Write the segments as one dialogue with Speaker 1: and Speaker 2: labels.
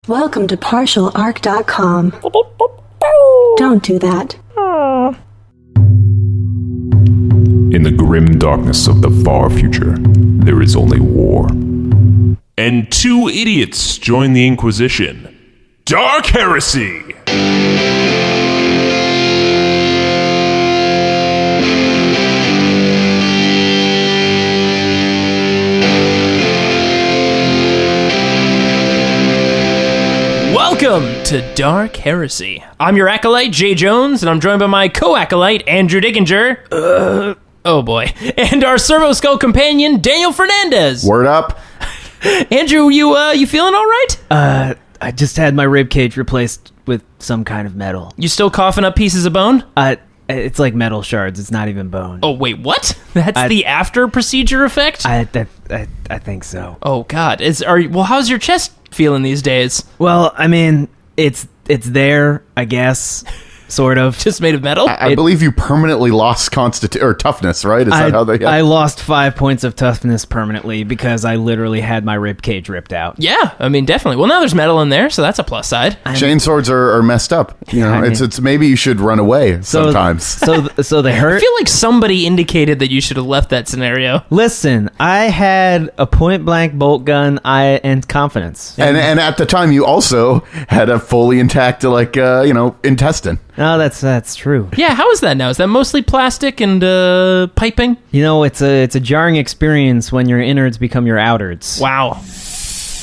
Speaker 1: Welcome to partialarc.com. Don't do that.
Speaker 2: In the grim darkness of the far future, there is only war. And two idiots join the Inquisition. Dark Heresy!
Speaker 3: Welcome to Dark Heresy. I'm your acolyte, Jay Jones, and I'm joined by my co-acolyte, Andrew Dickinger. Oh boy. And our Servo Skull companion, Daniel Fernandez.
Speaker 4: Word up.
Speaker 3: Andrew, you feeling all right?
Speaker 5: I just had my rib cage replaced with some kind of metal.
Speaker 3: You still coughing up pieces of bone?
Speaker 5: It's like metal shards. It's not even bone.
Speaker 3: Oh, wait, what? That's the after procedure effect?
Speaker 5: I think so.
Speaker 3: Oh God. How's your chest feeling these days?
Speaker 5: Well, I mean, it's there, I guess. Sort of.
Speaker 3: Just made of metal?
Speaker 4: I believe you permanently lost toughness, right? Is that how they... Yeah.
Speaker 5: I lost 5 points of toughness permanently because I literally had my rib cage ripped out.
Speaker 3: Yeah, I mean, definitely. Well, now there's metal in there, so that's a plus side.
Speaker 4: Chainswords are messed up. You know, it's maybe you should run away sometimes.
Speaker 5: So they hurt?
Speaker 3: I feel like somebody indicated that you should have left that scenario.
Speaker 5: Listen, I had a point-blank bolt gun and confidence.
Speaker 4: And at the time, you also had a fully intact, intestine.
Speaker 5: No, that's true.
Speaker 3: Yeah, how is that now? Is that mostly plastic and piping?
Speaker 5: You know, it's a jarring experience when your innards become your outards.
Speaker 3: Wow.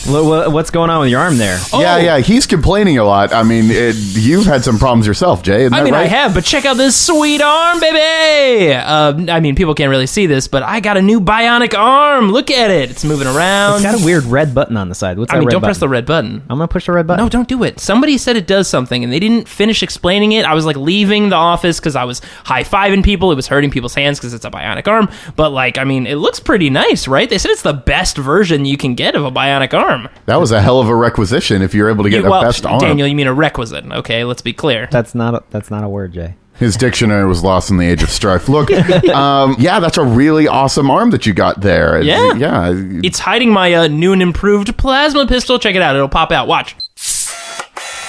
Speaker 5: What's going on with your arm there?
Speaker 3: Oh.
Speaker 4: Yeah, he's complaining a lot. I mean, you've had some problems yourself, Jay. Isn't that right?
Speaker 3: I have, but check out this sweet arm, baby! I mean, people can't really see this, but I got a new bionic arm. Look at it. It's moving around.
Speaker 5: It's got a weird red button on the side. What's that red button?
Speaker 3: Don't press the red button.
Speaker 5: I'm going to push the red button.
Speaker 3: No, don't do it. Somebody said it does something, and they didn't finish explaining it. I was, leaving the office because I was high-fiving people. It was hurting people's hands because it's a bionic arm. But, it looks pretty nice, right? They said it's the best version you can get of a bionic arm.
Speaker 4: That was a hell of a requisition if you're able to get the best arm.
Speaker 3: Daniel, you mean a requisite, okay? Let's be clear.
Speaker 5: That's not a word, Jay.
Speaker 4: His dictionary was lost in the age of strife. Look, that's a really awesome arm that you got there.
Speaker 3: Yeah. It's hiding my new and improved plasma pistol. Check it out. It'll pop out. Watch.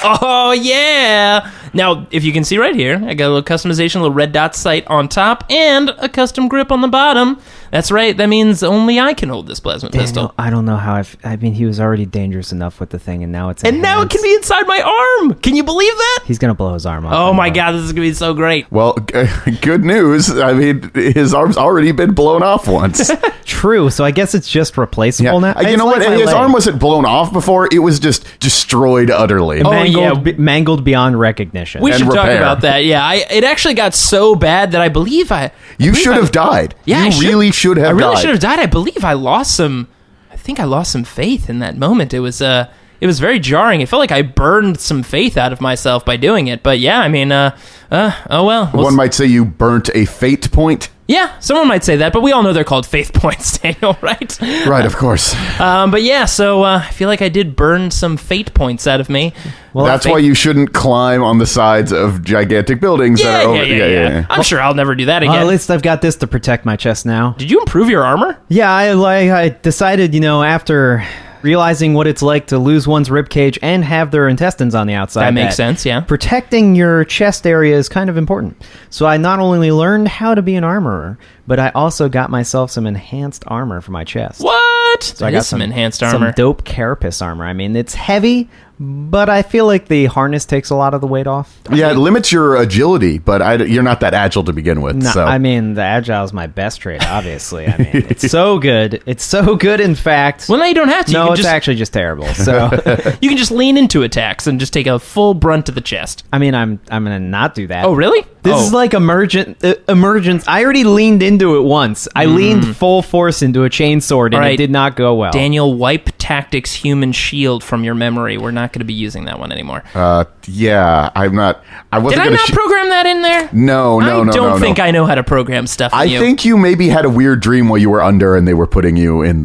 Speaker 3: Oh, yeah. Now, if you can see right here, I got a little customization, a little red dot sight on top, and a custom grip on the bottom. That's right. That means only I can hold this plasma pistol.
Speaker 5: I don't know how he was already dangerous enough with the thing, and now it's in
Speaker 3: now it can be inside my arm. Can you believe that?
Speaker 5: He's going to blow his arm off.
Speaker 3: Oh, my God. This is going to be so great.
Speaker 4: Well, good news. I mean, his arm's already been blown off once.
Speaker 5: True. So I guess it's just replaceable now.
Speaker 4: You know what? His arm wasn't blown off before. It was just destroyed utterly.
Speaker 5: Mangled beyond recognition.
Speaker 3: We should talk about that. Yeah, it actually got so bad that I believe
Speaker 4: you should have died.
Speaker 3: Yeah,
Speaker 4: you really should have died.
Speaker 3: I really should have died. I believe I lost some. I think I lost some faith in that moment. It was very jarring. It felt like I burned some faith out of myself by doing it. But yeah, I mean, oh well.
Speaker 4: One might say you burnt a fate point.
Speaker 3: Yeah, someone might say that, but we all know they're called faith points, Daniel, right?
Speaker 4: Right, of course.
Speaker 3: But yeah, so I feel like I did burn some fate points out of me.
Speaker 4: Well, that's why you shouldn't climb on the sides of gigantic buildings that are over. Yeah.
Speaker 3: I'm sure I'll never do that again.
Speaker 5: Well, at least I've got this to protect my chest now.
Speaker 3: Did you improve your armor?
Speaker 5: Yeah, I decided, after realizing what it's like to lose one's ribcage and have their intestines on the outside.
Speaker 3: That makes sense, yeah.
Speaker 5: Protecting your chest area is kind of important. So I not only learned how to be an armorer, but I also got myself some enhanced armor for my chest.
Speaker 3: What?
Speaker 5: So I got
Speaker 3: some enhanced armor.
Speaker 5: Some dope carapace armor. I mean, it's heavy, but I feel like the harness takes a lot of the weight off.
Speaker 4: Yeah, it limits your agility, but you're not that agile to begin with.
Speaker 5: No,
Speaker 4: so.
Speaker 5: I mean, the agile is my best trait, obviously. I mean, it's so good. It's so good, in fact.
Speaker 3: Well, no, you don't have to.
Speaker 5: No, it's actually just terrible. So
Speaker 3: you can just lean into attacks and just take a full brunt to the chest.
Speaker 5: I mean, I'm going to not do that.
Speaker 3: Oh, really?
Speaker 5: This is like emergence. I already leaned into it once. I leaned full force into a chainsword, and it did not go well.
Speaker 3: Daniel, wipe Tactics Human Shield from your memory. We're not going to be using that one anymore.
Speaker 4: Yeah, I'm not. I wasn't.
Speaker 3: Did I not program that in there?
Speaker 4: No.
Speaker 3: I don't think I know how to program stuff.
Speaker 4: I think you maybe had a weird dream while you were under, and they were putting you in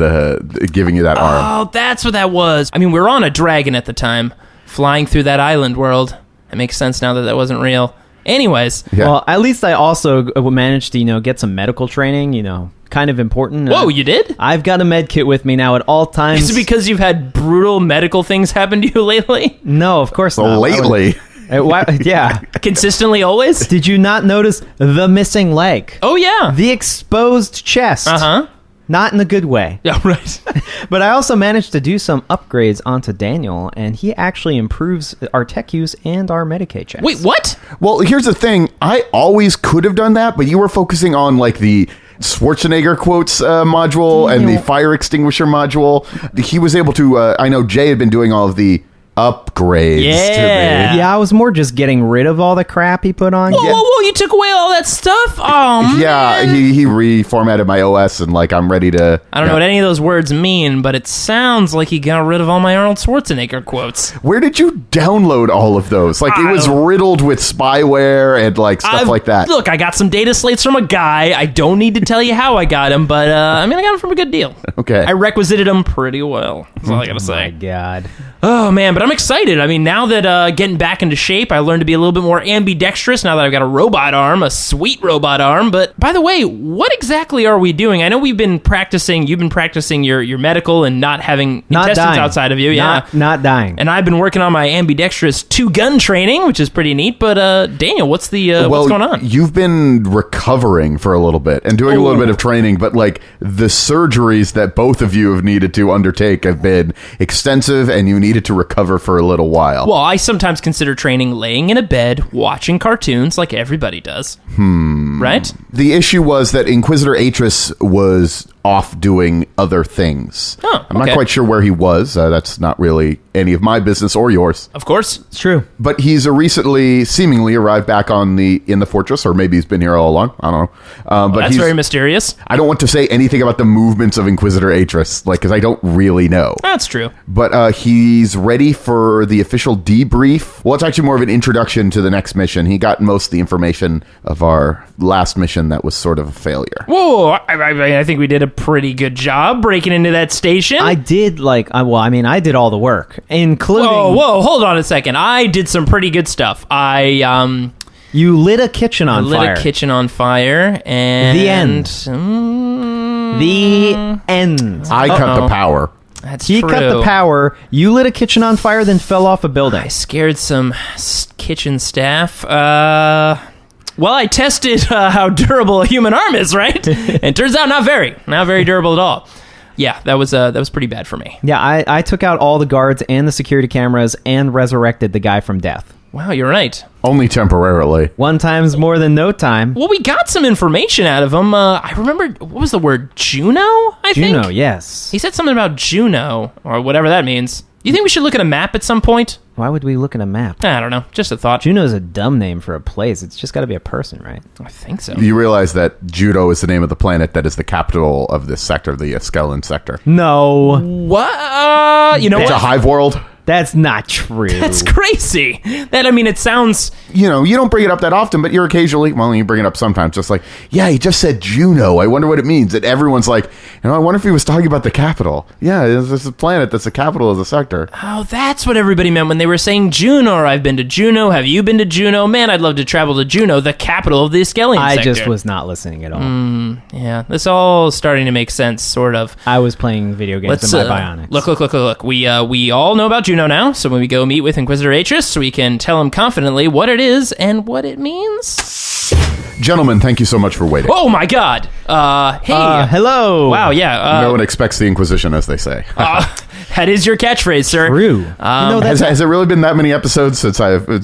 Speaker 4: giving you that arm.
Speaker 3: Oh, that's what that was. I mean, we were on a dragon at the time, flying through that island world. It makes sense now that wasn't real. Anyways.
Speaker 4: Yeah.
Speaker 5: Well, at least I also managed to, get some medical training, kind of important.
Speaker 3: Whoa, you did?
Speaker 5: I've got a med kit with me now at all times.
Speaker 3: Is it because you've had brutal medical things happen to you lately?
Speaker 5: No, of course not.
Speaker 4: Lately.
Speaker 5: Yeah.
Speaker 3: Consistently always?
Speaker 5: Did you not notice the missing leg?
Speaker 3: Oh, yeah.
Speaker 5: The exposed chest.
Speaker 3: Uh-huh.
Speaker 5: Not in a good way.
Speaker 3: Yeah, right.
Speaker 5: But I also managed to do some upgrades onto Daniel, and he actually improves our tech use and our Medicaid checks.
Speaker 3: Wait, what?
Speaker 4: Well, here's the thing. I always could have done that, but you were focusing on like the Schwarzenegger quotes module and the fire extinguisher module. He was able to, I know Jay had been doing all of the upgrades to me.
Speaker 5: Yeah, I was more just getting rid of all the crap he put on.
Speaker 3: Whoa, you took away all that stuff? Oh,
Speaker 4: Yeah,
Speaker 3: man.
Speaker 4: he reformatted my OS and like I'm ready to...
Speaker 3: I don't know what any of those words mean, but it sounds like he got rid of all my Arnold Schwarzenegger quotes.
Speaker 4: Where did you download all of those? Like it was riddled with spyware and like stuff like that.
Speaker 3: Look, I got some data slates from a guy. I don't need to tell you how I got him, but I got him from a good deal.
Speaker 4: Okay.
Speaker 3: I requisited him pretty well. That's all I gotta say.
Speaker 5: My God.
Speaker 3: Oh, man, but I'm excited. I mean, now that getting back into shape, I learned to be a little bit more ambidextrous now that I've got a robot arm, a sweet robot arm. But by the way, what exactly are we doing? I know you've been practicing your medical and not having intestines
Speaker 5: dying.
Speaker 3: outside of you.
Speaker 5: Not dying.
Speaker 3: And I've been working on my ambidextrous 2-gun training, which is pretty neat. But Daniel, what's going on?
Speaker 4: You've been recovering for a little bit and doing a little bit of training, but like the surgeries that both of you have needed to undertake have been extensive and you needed to recover for a little while.
Speaker 3: Well, I sometimes consider training laying in a bed, watching cartoons like everybody does. Right?
Speaker 4: The issue was that Inquisitor Atris was off doing other things.
Speaker 3: Oh,
Speaker 4: I'm not
Speaker 3: okay.
Speaker 4: quite sure where he was. That's not really any of my business or yours.
Speaker 3: Of course.
Speaker 5: It's true.
Speaker 4: But he's recently seemingly arrived back in the fortress, or maybe he's been here all along. I don't know. But
Speaker 3: That's very mysterious.
Speaker 4: I don't want to say anything about the movements of Inquisitor Atris, because I don't really know.
Speaker 3: That's true.
Speaker 4: But he's ready for the official debrief. Well, it's actually more of an introduction to the next mission. He got most of the information of our last mission that was sort of a failure.
Speaker 3: Whoa, I think we did a pretty good job breaking into that station.
Speaker 5: I did I did all the work, including...
Speaker 3: Whoa, hold on a second. I did some pretty good stuff.
Speaker 5: You lit a kitchen on fire.
Speaker 3: Lit a kitchen on fire, and...
Speaker 5: The end. The end.
Speaker 4: I cut the power.
Speaker 3: That's
Speaker 5: He
Speaker 3: true.
Speaker 5: cut the power. You lit a kitchen on fire, then fell off a building.
Speaker 3: I scared some kitchen staff. Well, I tested how durable a human arm is, right? And it turns out not very durable at all. Yeah, that was pretty bad for me.
Speaker 5: Yeah, I took out all the guards and the security cameras and resurrected the guy from death.
Speaker 3: Wow, you're right.
Speaker 4: Only temporarily.
Speaker 5: One time's more than no time.
Speaker 3: Well, we got some information out of him. I remember, what was the word? Juno, I think?
Speaker 5: Juno, yes.
Speaker 3: He said something about Juno, or whatever that means. You think we should look at a map at some point?
Speaker 5: Why would we look at a map?
Speaker 3: I don't know. Just a thought.
Speaker 5: Juno's a dumb name for a place. It's just got to be a person, right?
Speaker 3: I think so.
Speaker 4: You realize that Judo is the name of the planet that is the capital of this sector, the Skellen sector.
Speaker 5: No,
Speaker 3: What? You know
Speaker 4: It's a
Speaker 3: what?
Speaker 4: hive world.
Speaker 5: that's not true.
Speaker 3: That's crazy. It sounds...
Speaker 4: You don't bring it up that often, but you're occasionally, well, you bring it up sometimes, just like, yeah, he just said Juno. I wonder what it means. And everyone's like, I wonder if he was talking about the capital. Yeah, it's a planet that's the capital of the sector.
Speaker 3: Oh, that's what everybody meant when they were saying Juno, or I've been to Juno. Have you been to Juno? Man, I'd love to travel to Juno, the capital of the Iskelian
Speaker 5: I
Speaker 3: sector.
Speaker 5: just was not listening at all.
Speaker 3: Yeah, this all starting to make sense, sort of.
Speaker 5: I was playing video games in my Bionics.
Speaker 3: Look. We all know about Juno now, so when we go meet with Inquisitor Atris, we can tell him confidently what it is and what it means.
Speaker 4: Gentlemen, thank you so much for waiting.
Speaker 3: Oh my god! Hey!
Speaker 5: Hello.
Speaker 3: Wow, yeah.
Speaker 4: No one expects the Inquisition, as they say.
Speaker 3: That is your catchphrase, sir.
Speaker 5: True.
Speaker 4: Has it really been that many episodes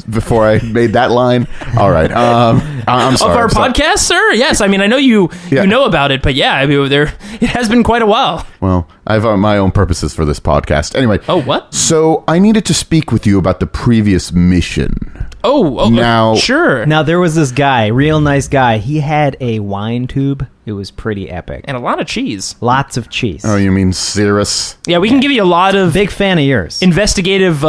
Speaker 4: before I made that line? All right. I'm sorry.
Speaker 3: Of our
Speaker 4: I'm sorry.
Speaker 3: podcast, sir? Yes, I know you know about it, but yeah, it has been quite a while.
Speaker 4: Well, I have my own purposes for this podcast. Anyway.
Speaker 3: Oh, what?
Speaker 4: So I needed to speak with you about the previous mission.
Speaker 3: Oh, sure.
Speaker 5: Now, there was this guy, real nice guy. He had a wine tube. It was pretty epic.
Speaker 3: And a lot of cheese.
Speaker 5: Lots of cheese.
Speaker 4: Oh, you mean Cirrus?
Speaker 3: Yeah, we can give you a lot of
Speaker 5: Big fan of yours.
Speaker 3: investigative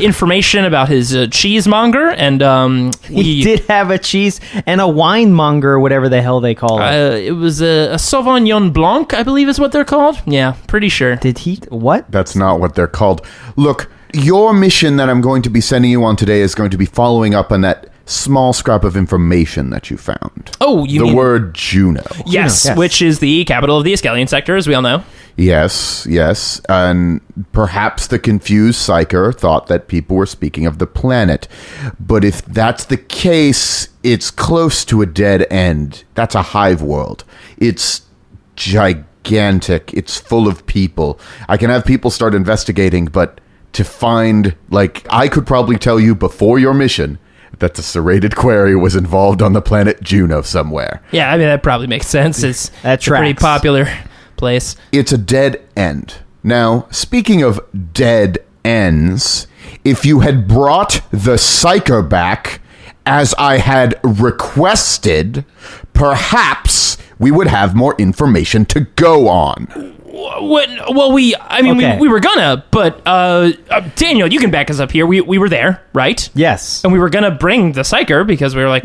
Speaker 3: information about his cheesemonger, and
Speaker 5: He did have a cheese and a wine monger, whatever the hell they call it.
Speaker 3: it was a Sauvignon Blanc, I believe is what they're called. Yeah, pretty sure.
Speaker 5: Did he? What?
Speaker 4: That's not what they're called. Look, your mission that I'm going to be sending you on today is going to be following up on that small scrap of information that you found.
Speaker 3: Oh, you
Speaker 4: the
Speaker 3: mean...
Speaker 4: word Juno.
Speaker 3: Yes,
Speaker 5: Juno, yes.
Speaker 3: which is the capital of the Iskelian sector, as we all know.
Speaker 4: Yes, and perhaps the confused psyker thought that people were speaking of the planet. But if that's the case, it's close to a dead end. That's a hive world. It's gigantic. It's full of people. I can have people start investigating, but to find, I could probably tell you before your mission that the serrated quarry was involved on the planet Juno somewhere.
Speaker 3: Yeah, I mean, that probably makes sense. It's a pretty
Speaker 5: tracks.
Speaker 3: popular place.
Speaker 4: It's a dead end. Now, speaking of dead ends, if you had brought the psyker back as I had requested, perhaps we would have more information to go on.
Speaker 3: Well, we were gonna, but Daniel, you can back us up here. We were there, right?
Speaker 5: Yes.
Speaker 3: And we were gonna bring the psyker because we were like...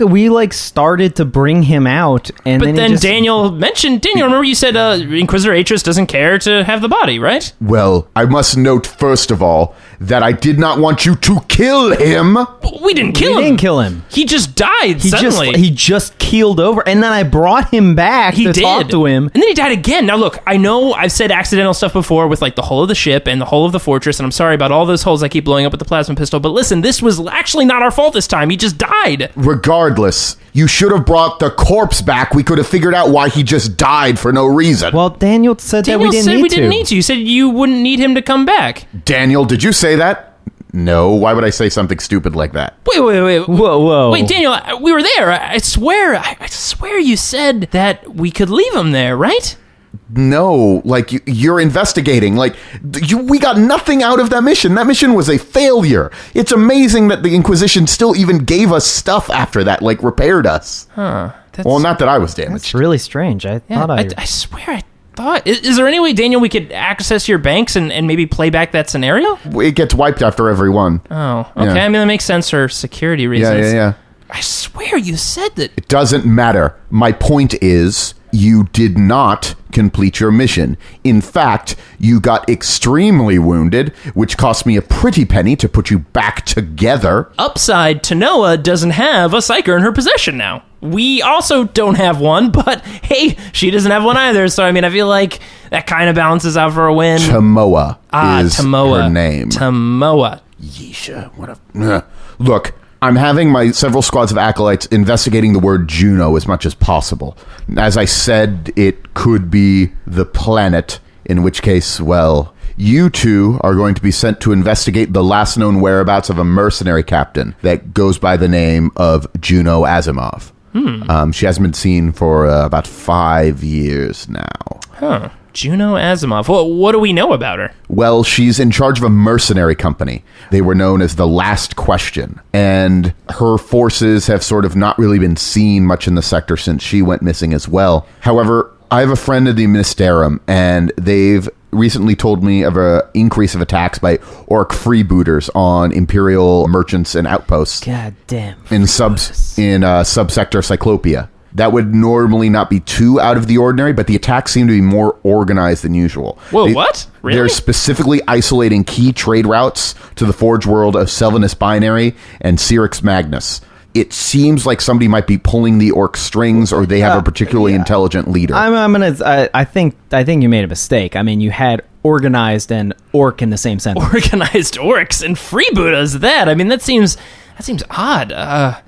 Speaker 5: We started to bring him out, and
Speaker 3: But then
Speaker 5: he just,
Speaker 3: Daniel mentioned... Daniel, remember you said Inquisitor Atris doesn't care to have the body, right?
Speaker 4: Well, I must note, first of all, that I did not want you to kill him.
Speaker 3: We didn't kill him.
Speaker 5: We didn't kill him.
Speaker 3: He just died
Speaker 5: He
Speaker 3: suddenly.
Speaker 5: he just keeled over, and then I brought him back to talk to him.
Speaker 3: And then he died again. Now, look, I know I've said accidental stuff before with, the hull of the ship and the hull of the fortress, and I'm sorry about all those holes I keep blowing up with the plasma pistol, but listen, this was actually not our fault this time. He just died.
Speaker 4: Regardless, you should have brought the corpse back. We could have figured out why he just died for no reason.
Speaker 5: Well, Daniel said that we
Speaker 3: Daniel
Speaker 5: didn't
Speaker 3: said
Speaker 5: need
Speaker 3: we
Speaker 5: to.
Speaker 3: didn't need to. You said you wouldn't need him to come back.
Speaker 4: Daniel, did you say that? No. Why would I say something stupid like that?
Speaker 3: Wait.
Speaker 5: Whoa.
Speaker 3: Wait, Daniel, we were there. I swear you said that we could leave him there, right?
Speaker 4: No, you're investigating. We got nothing out of that mission. That mission was a failure. It's amazing that the Inquisition still even gave us stuff after that, repaired us.
Speaker 3: Huh.
Speaker 4: Well, not that I was damaged.
Speaker 5: It's really strange. I
Speaker 3: swear I thought... Is there any way, Daniel, we could access your banks and maybe play back that scenario?
Speaker 4: It gets wiped after every one.
Speaker 3: Oh, okay.
Speaker 4: Yeah.
Speaker 3: I mean, that makes sense for security reasons.
Speaker 4: Yeah.
Speaker 3: I swear you said that...
Speaker 4: It doesn't matter. My point is, you did not complete your mission. In fact, you got extremely wounded, which cost me a pretty penny to put you back together.
Speaker 3: Upside, Tanoa doesn't have a psyker in her possession now. We also don't have one, but hey, she doesn't have one either, so I mean, I feel like that kind of balances out for a win.
Speaker 4: Tamoa is
Speaker 3: Tamoa.
Speaker 4: her name.
Speaker 3: Tamoa.
Speaker 4: Yeesha, what a... Look, I'm having my several squads of acolytes investigating the word Juno as much as possible. As I said, it could be the planet, in which case, well, you two are going to be sent to investigate the last known whereabouts of a mercenary captain that goes by the name of Juno Asimov. She hasn't been seen for about 5 years now.
Speaker 3: Huh. Juno Asimov. Well, what do we know about her?
Speaker 4: Well, she's in charge of a mercenary company. They were known as the Last Question. And her forces have sort of not really been seen much in the sector since she went missing as well. However, I have a friend in the Ministorum, and they've recently told me of an increase of attacks by orc freebooters on Imperial merchants and outposts.
Speaker 5: God damn.
Speaker 4: In subsector Cyclopia. That would normally not be too out of the ordinary, but the attacks seem to be more organized than usual.
Speaker 3: Whoa, what? Really?
Speaker 4: They're specifically isolating key trade routes to the Forge world of Selvinus Binary and Cyrix Magnus. It seems like somebody might be pulling the orc strings, or they have a particularly intelligent leader.
Speaker 5: I think you made a mistake. I mean, you had organized and orc in the same sentence.
Speaker 3: Organized orcs and freebooters. That seems odd.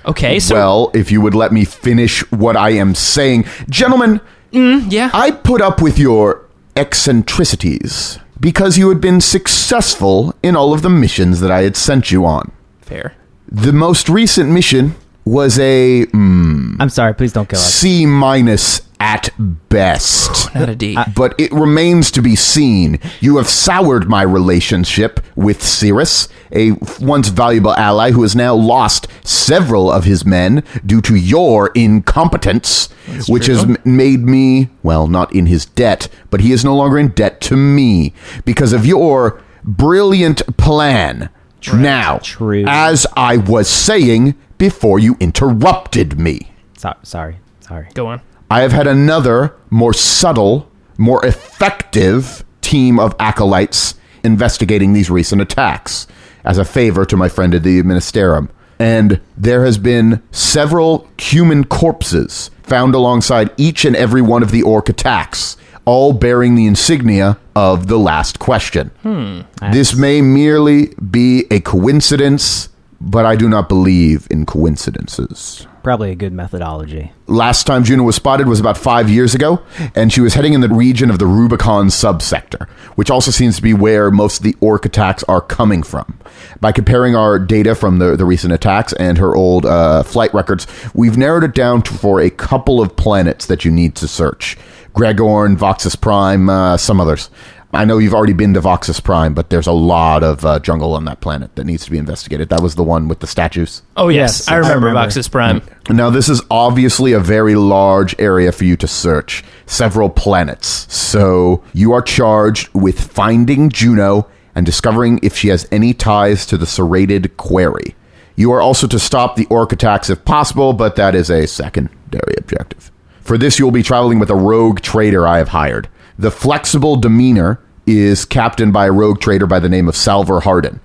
Speaker 3: Okay, so...
Speaker 4: Well, if you would let me finish what I am saying. Gentlemen,
Speaker 3: yeah.
Speaker 4: I put up with your eccentricities because you had been successful in all of the missions that I had sent you on.
Speaker 3: Fair.
Speaker 4: The most recent mission was a
Speaker 5: I'm sorry, please don't kill us.
Speaker 4: C- at best.
Speaker 3: Not a D.
Speaker 4: But it remains to be seen. You have soured my relationship with Cirrus, a once valuable ally who has now lost several of his men due to your incompetence, which has made me, well, not in his debt, but he is no longer in debt to me because of your brilliant plan. Now, as I was saying before you interrupted me.
Speaker 5: Sorry.
Speaker 3: Go on.
Speaker 4: I have had another, more subtle, more effective team of acolytes investigating these recent attacks as a favor to my friend at the Ministorum. And there has been several human corpses found alongside each and every one of the orc attacks, all bearing the insignia of the last question. This may merely be a coincidence, but I do not believe in coincidences.
Speaker 5: Probably a good methodology.
Speaker 4: Last time Juno was spotted was about 5 years ago, and she was heading in the region of the Rubicon subsector, which also seems to be where most of the orc attacks are coming from. By comparing our data from the recent attacks and her old flight records, we've narrowed it down for a couple of planets that you need to search. Gregorn, Voxus Prime, some others. I know you've already been to Voxus Prime, but there's a lot of jungle on that planet that needs to be investigated. That was the one with the statues.
Speaker 3: Oh, yes. I remember Voxus Prime.
Speaker 4: Now, this is obviously a very large area for you to search. Several planets. So, you are charged with finding Juno and discovering if she has any ties to the serrated quarry. You are also to stop the orc attacks if possible, but that is a secondary objective. For this, you'll be traveling with a rogue trader I have hired. The flexible demeanor is captained by a rogue trader by the name of Salver Hardin.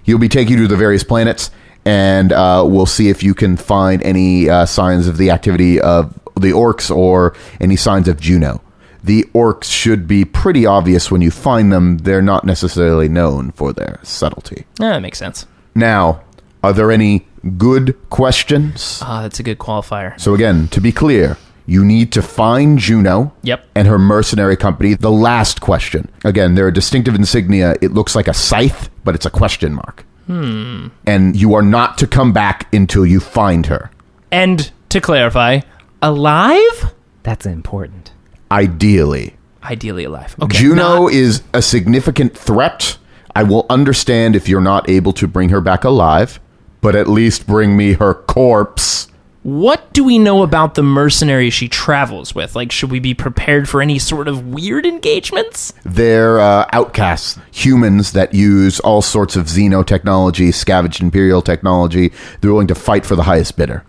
Speaker 4: He'll be taking you to the various planets, and we'll see if you can find any signs of the activity of the orcs or any signs of Juno. The orcs should be pretty obvious when you find them. They're not necessarily known for their subtlety.
Speaker 3: That makes sense.
Speaker 4: Now, are there any good questions?
Speaker 3: That's a good qualifier.
Speaker 4: So again, to be clear, you need to find Juno and her mercenary company. The last question. Again, they're a distinctive insignia. It looks like a scythe, but it's a question mark. And you are not to come back until you find her.
Speaker 3: And to clarify, alive?
Speaker 5: That's important.
Speaker 4: Ideally.
Speaker 3: Ideally alive. Okay.
Speaker 4: Juno is a significant threat. I will understand if you're not able to bring her back alive, but at least bring me her corpse.
Speaker 3: What do we know about the mercenary she travels with? Like, should we be prepared for any sort of weird engagements?
Speaker 4: They're outcasts, humans that use all sorts of xenotechnology, scavenged imperial technology. They're willing to fight for the highest bidder.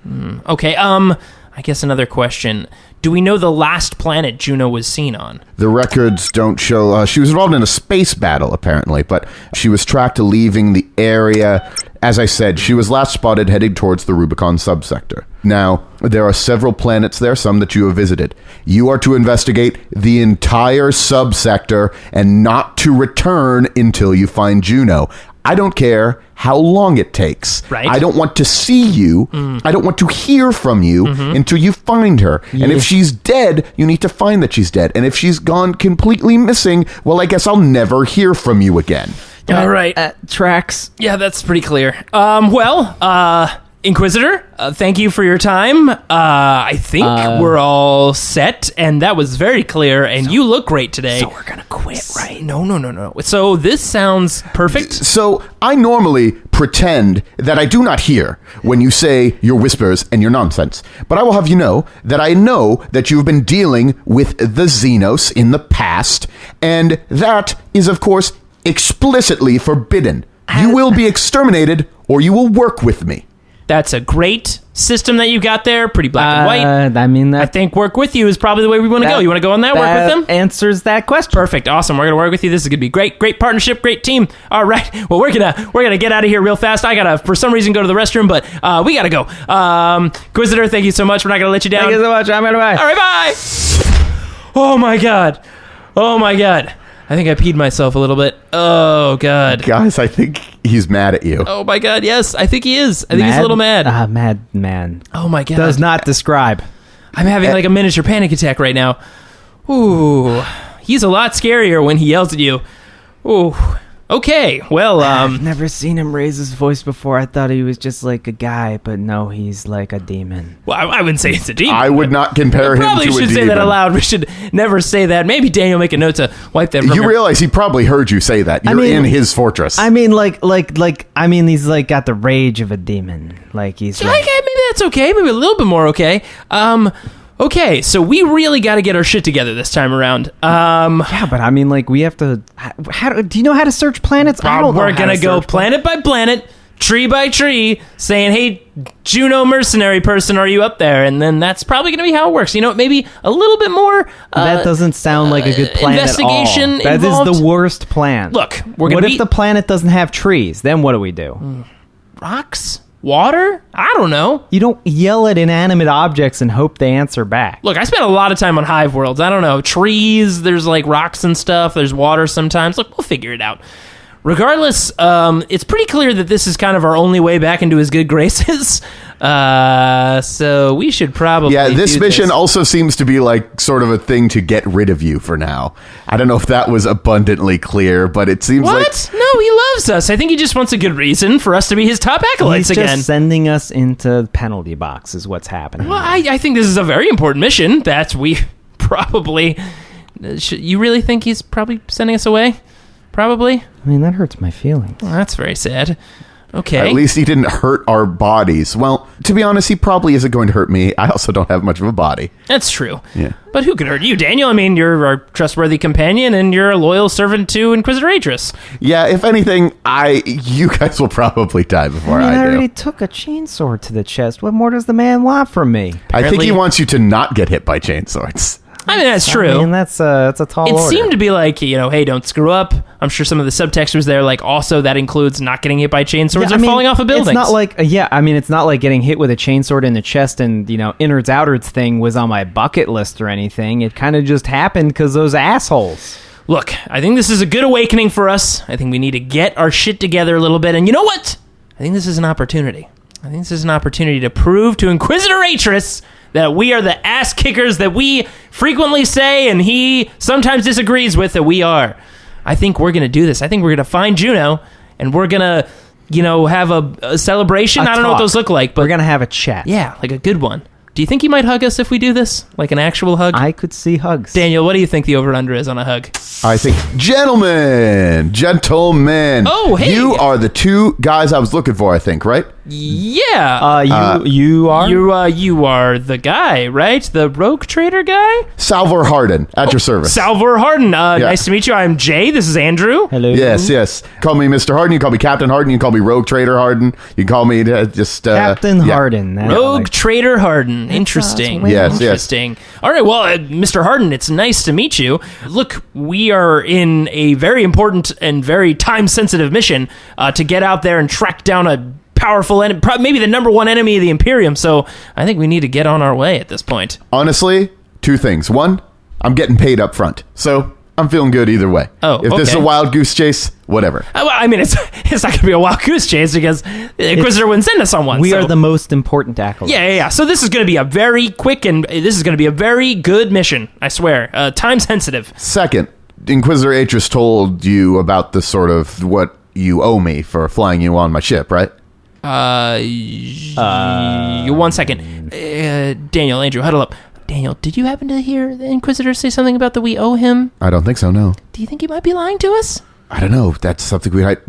Speaker 3: Okay, I guess another question. Do we know the last planet Juno was seen on?
Speaker 4: The records don't show. She was involved in a space battle, apparently, but she was tracked to leaving the area. As I said, she was last spotted heading towards the Rubicon subsector. Now, there are several planets there, some that you have visited. You are to investigate the entire subsector and not to return until you find Juno. I don't care how long it takes.
Speaker 3: Right.
Speaker 4: I don't want to see you. I don't want to hear from you until you find her. Yeah. And if she's dead, you need to find that she's dead. And if she's gone completely missing, well, I guess I'll never hear from you again.
Speaker 3: All right.
Speaker 5: Tracks.
Speaker 3: Yeah, that's pretty clear. Inquisitor, thank you for your time. I think we're all set, and that was very clear, and you look great today.
Speaker 5: So we're going to quit, right?
Speaker 3: No. So this sounds perfect.
Speaker 4: So I normally pretend that I do not hear when you say your whispers and your nonsense, but I will have you know that you've been dealing with the Xenos in the past, and that is, of course, explicitly forbidden. You will be exterminated, or you will work with me.
Speaker 3: That's a great system that you got there. Pretty black and white. I think work with you is probably the way we want to go. You want to go on that? Work with them?
Speaker 5: Answers that question.
Speaker 3: Perfect. Awesome. We're going to work with you. This is going to be great. Great partnership. Great team. All right. Well, we're gonna get out of here real fast. I got to, for some reason, go to the restroom, but we got to go. Inquisitor, thank you so much. We're not going to let you down.
Speaker 5: Thank you so much. I'm going to bye.
Speaker 3: All right, bye. Oh, my God. I think I peed myself a little bit. Oh, God.
Speaker 4: Guys, I think he's mad at you.
Speaker 3: Oh, my God, yes. I think he is. I think he's a little mad.
Speaker 5: Mad man.
Speaker 3: Oh, my God.
Speaker 5: Does not describe.
Speaker 3: I'm having like a miniature panic attack right now. Ooh. He's a lot scarier when he yells at you. Ooh. Okay, well,
Speaker 5: I've never seen him raise his voice before. I thought he was just like a guy, but no, he's like a demon.
Speaker 3: Well, I wouldn't say it's a demon.
Speaker 4: I would not compare him to a demon.
Speaker 3: Probably should say that aloud. We should never say that. Maybe Daniel make a note to wipe that from
Speaker 4: You realize he probably heard you say that. You're in his fortress.
Speaker 5: I mean, he's like got the rage of a demon. Like he's like,
Speaker 3: maybe that's okay. Maybe a little bit more okay. Okay, so we really got to get our shit together this time around.
Speaker 5: Yeah, but I mean, like, we have to... do you know how to search planets? I don't know.
Speaker 3: We're going to go planet by planet, tree by tree, saying, hey, Juno mercenary person, are you up there? And then that's probably going to be how it works. You know, maybe a little bit more...
Speaker 5: that doesn't sound like a good plan
Speaker 3: investigation
Speaker 5: at all. That is the worst plan.
Speaker 3: Look, we're going to...
Speaker 5: What if the planet doesn't have trees? Then what do we do?
Speaker 3: Rocks? Water? I don't know.
Speaker 5: You don't yell at inanimate objects and hope they answer back.
Speaker 3: Look, I spent a lot of time on Hive Worlds. I don't know. Trees, there's like rocks and stuff. There's water sometimes. Look, we'll figure it out. Regardless, it's pretty clear that this is kind of our only way back into his good graces. So we should probably
Speaker 4: this mission also seems to be like sort of a thing to get rid of you for now. I don't know if that was abundantly clear, but it seems like...
Speaker 3: What? No, he loves us. I think he just wants a good reason for us to be his top acolytes
Speaker 5: He's
Speaker 3: again.
Speaker 5: just sending us into the penalty box is what's happening.
Speaker 3: Well, I think this is a very important mission that we probably... You really think he's probably sending us away? Probably?
Speaker 5: I mean, that hurts my feelings.
Speaker 3: Well, that's very sad. Okay.
Speaker 4: At least he didn't hurt our bodies. Well, to be honest, he probably isn't going to hurt me. I also don't have much of a body.
Speaker 3: That's true.
Speaker 4: Yeah.
Speaker 3: But who could hurt you, Daniel? I mean, you're our trustworthy companion, and you're a loyal servant to Inquisitor Atris.
Speaker 4: Yeah, if anything, you guys will probably die before
Speaker 5: I
Speaker 4: I do.
Speaker 5: already took a chainsaw to the chest. What more does the man want from me?
Speaker 4: I think he wants you to not get hit by chainswords.
Speaker 3: I mean, that's true.
Speaker 5: I mean, that's a tall
Speaker 3: It
Speaker 5: order.
Speaker 3: seemed to be like, hey, don't screw up. I'm sure some of the subtext was there, like, also that includes not getting hit by chainswords or falling off a building.
Speaker 5: It's not like, it's not like getting hit with a chainsword in the chest and, innards outards thing was on my bucket list or anything. It kind of just happened because those assholes.
Speaker 3: Look, I think this is a good awakening for us. I think we need to get our shit together a little bit. And you know what? I think this is an opportunity. I think this is an opportunity to prove to Inquisitor Atris that we are the ass kickers that we frequently say and he sometimes disagrees with that we are. I think we're going to do this. I think we're going to find Juno and we're going to, have a celebration. I don't know what those look like, but
Speaker 5: we're going to have a chat.
Speaker 3: Yeah, like a good one. Do you think he might hug us if we do this? Like an actual hug?
Speaker 5: I could see hugs.
Speaker 3: Daniel, what do you think the over-under is on a hug?
Speaker 4: I think, gentlemen,
Speaker 3: Oh, hey.
Speaker 4: you are the two guys I was looking for, I think, right?
Speaker 3: Yeah.
Speaker 5: You are?
Speaker 3: You are the guy, right? The rogue trader guy?
Speaker 4: Salvor Hardin, at your service.
Speaker 3: Salvor Hardin. Nice to meet you. I'm Jay. This is Andrew.
Speaker 5: Hello.
Speaker 4: Yes. Call me Mr. Hardin. You can call me Captain Hardin. You can call me Rogue Trader Hardin. You can call me
Speaker 5: Captain Hardin.
Speaker 3: Rogue Trader Hardin. Interesting.
Speaker 4: Yes.
Speaker 3: Interesting. All right. Well, Mr. Hardin, it's nice to meet you. Look, we are in a very important and very time-sensitive mission to get out there and track down a powerful enemy, maybe the number one enemy of the Imperium. So I think we need to get on our way at this point.
Speaker 4: Honestly, two things. One, I'm getting paid up front, so I'm feeling good either way.
Speaker 3: Oh,
Speaker 4: if this is a
Speaker 3: okay.
Speaker 4: wild goose chase, whatever.
Speaker 3: Well, I mean, it's not going to be a wild goose chase because the Inquisitor wouldn't send us on one.
Speaker 5: We are the most important acolytes.
Speaker 3: Yeah. So this is going to be a very quick and this is going to be a very good mission. I swear. Time sensitive.
Speaker 4: Second, Inquisitor Atris told you about the sort of what you owe me for flying you on my ship, right?
Speaker 3: 1 second. Daniel, Andrew, huddle up. Daniel, did you happen to hear the Inquisitor say something about that we owe him?
Speaker 4: I don't think so, no.
Speaker 3: Do you think he might be lying to us?
Speaker 4: I don't know. That's something we might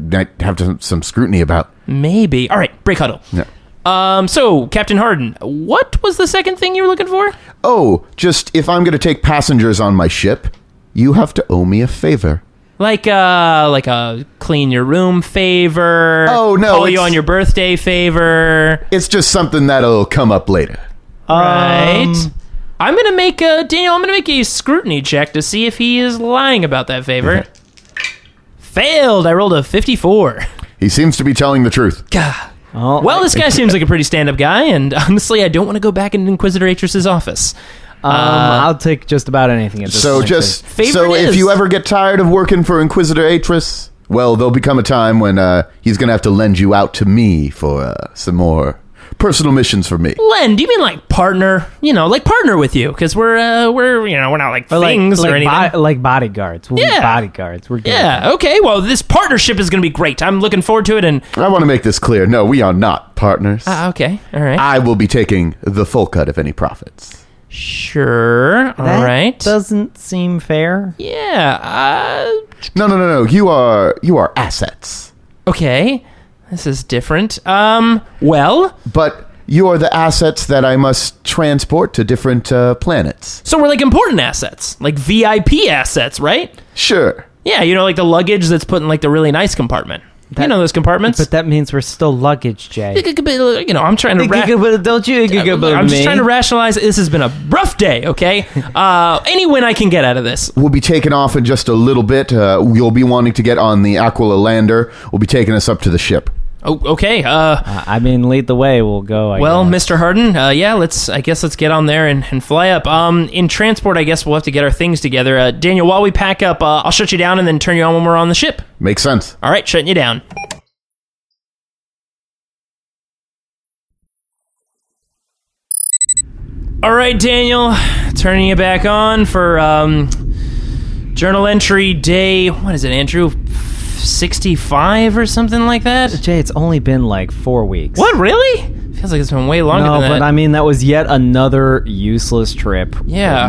Speaker 4: have some scrutiny about.
Speaker 3: Maybe. All right, break huddle.
Speaker 4: Yeah.
Speaker 3: So, Captain Hardin, what was the second thing you were looking for?
Speaker 4: Oh, just if I'm going to take passengers on my ship, you have to owe me a favor.
Speaker 3: Like a clean your room favor.
Speaker 4: Oh, no,
Speaker 3: Call you
Speaker 4: it's-
Speaker 3: on your birthday favor.
Speaker 4: It's just something that'll come up later.
Speaker 3: Right. I'm gonna make a scrutiny check to see if he is lying about that favor. Failed. I rolled a 54.
Speaker 4: He seems to be telling the truth.
Speaker 3: God. Well, this guy seems like a pretty stand-up guy, and honestly, I don't want to go back into Inquisitor Atris's office.
Speaker 5: I'll take just about anything at this point.
Speaker 3: Favorite
Speaker 4: if
Speaker 3: is-
Speaker 4: you ever get tired of working for Inquisitor Atris, well, there'll become a time when he's going to have to lend you out to me for some more personal missions for me.
Speaker 3: Lend? You mean like partner? Like partner with you, because we're not like things or anything.
Speaker 5: Like bodyguards. We'll be bodyguards. We're good.
Speaker 3: Yeah, okay. Well, this partnership is going to be great. I'm looking forward to it. And
Speaker 4: I want to make this clear. No, we are not partners.
Speaker 3: okay, all right.
Speaker 4: I will be taking the full cut of any profits.
Speaker 3: Sure. All
Speaker 5: That
Speaker 3: right.
Speaker 5: doesn't seem fair.
Speaker 3: Yeah.
Speaker 4: No. You are assets.
Speaker 3: Okay. This is different. Well,
Speaker 4: But you are the assets that I must transport to different planets.
Speaker 3: so we're like important assets, like VIP assets, right?
Speaker 4: Sure.
Speaker 3: Yeah, like the luggage that's put in like the really nice compartment. Those compartments.
Speaker 5: But that means we're still luggage, Jay.
Speaker 3: I'm trying to.
Speaker 5: Don't you?
Speaker 3: I'm just trying to rationalize. This has been a rough day. Okay. Any win I can get out of this.
Speaker 4: We'll be taking off in just a little bit. You'll be wanting to get on the Aquila lander. We'll be taking us up to the ship.
Speaker 3: Oh, okay.
Speaker 5: I mean, lead the way. We'll go. I guess.
Speaker 3: Mr. Harden, let's get on there and fly up. In transport, I guess we'll have to get our things together. Daniel, while we pack up, I'll shut you down and then turn you on when we're on the ship.
Speaker 4: Makes sense.
Speaker 3: All right, shutting you down. All right, Daniel, turning you back on for journal entry day. What is it, Andrew? 65 or something like that?
Speaker 5: Jay, it's only been like 4 weeks.
Speaker 3: What, really? Feels like it's been way longer than that.
Speaker 5: No, but I mean, that was yet another useless trip.
Speaker 3: Yeah.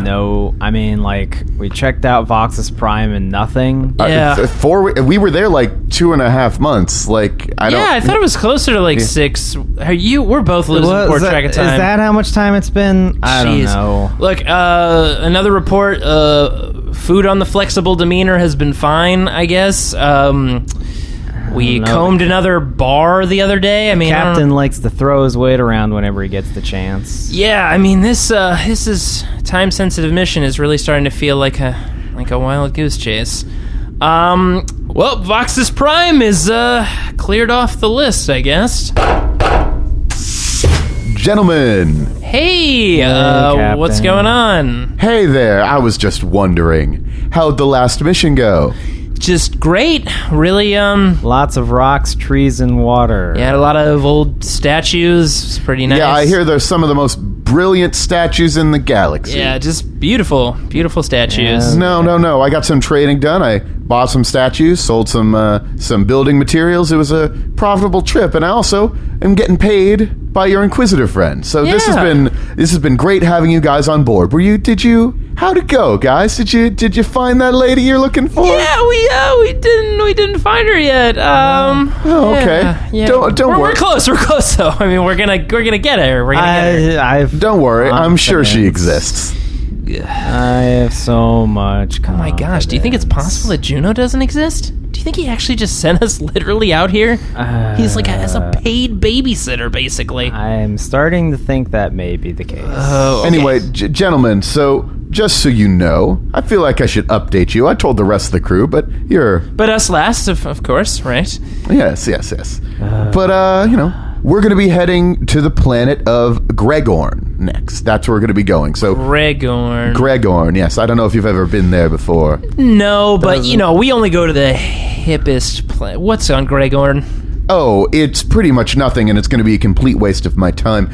Speaker 5: I mean, like, we checked out Voxus Prime and nothing.
Speaker 3: Yeah.
Speaker 4: 4 we were there like 2.5 months. Like,
Speaker 3: I thought it was closer to like 6. We're both losing poor track of time.
Speaker 5: Is that how much time it's been? I don't know.
Speaker 3: Look, another report, food on the flexible demeanor has been fine, I guess. We combed another bar the other day. I mean,
Speaker 5: Captain likes to throw his weight around whenever he gets the chance.
Speaker 3: Yeah, I mean, this is time-sensitive mission is really starting to feel like a wild goose chase. Well, Voxus Prime is cleared off the list, I guess.
Speaker 4: Gentlemen.
Speaker 3: Hey, what's going on?
Speaker 4: Hey there. I was just wondering, how'd the last mission go?
Speaker 3: Just great. Really,
Speaker 5: Lots of rocks, trees, and water.
Speaker 3: Yeah, a lot of old statues. It's pretty nice.
Speaker 4: Yeah, I hear there's some of the most brilliant statues in the galaxy.
Speaker 3: Yeah, just beautiful statues.
Speaker 4: No. I got some trading done. I bought some statues, sold some building materials. It was a profitable trip, and I also am getting paid by your Inquisitor friend. So this has been great having you guys on board. How'd it go, guys? Did you find that lady you're looking for?
Speaker 3: Yeah, we didn't find her yet.
Speaker 4: Okay.
Speaker 3: Yeah.
Speaker 4: Don't worry.
Speaker 3: We're close though. I mean, we're gonna get her.
Speaker 4: Don't worry. I'm sure she exists.
Speaker 5: I have so much confidence.
Speaker 3: Oh my gosh, do you think it's possible that Juno doesn't exist? Do you think he actually just sent us literally out here? He's like as a paid babysitter, basically.
Speaker 5: I'm starting to think that may be the case.
Speaker 3: Oh, okay.
Speaker 4: Anyway, gentlemen, so just so you know, I feel like I should update you. I told the rest of the crew, but
Speaker 3: us last, of course, right?
Speaker 4: Yes. But, we're going to be heading to the planet of Gregorn next. That's where we're going to be going. So Gregorn, yes. I don't know if you've ever been there before.
Speaker 3: No, but, we only go to the hippest planet. What's on Gregorn?
Speaker 4: Oh, it's pretty much nothing, and it's going to be a complete waste of my time.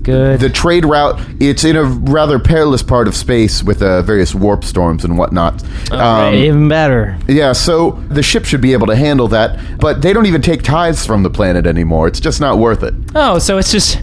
Speaker 5: Good.
Speaker 4: The trade route, it's in a rather perilous part of space with various warp storms and whatnot.
Speaker 5: Even better.
Speaker 4: Yeah, so the ship should be able to handle that, but they don't even take tithes from the planet anymore. It's just not worth it.
Speaker 3: Oh, so it's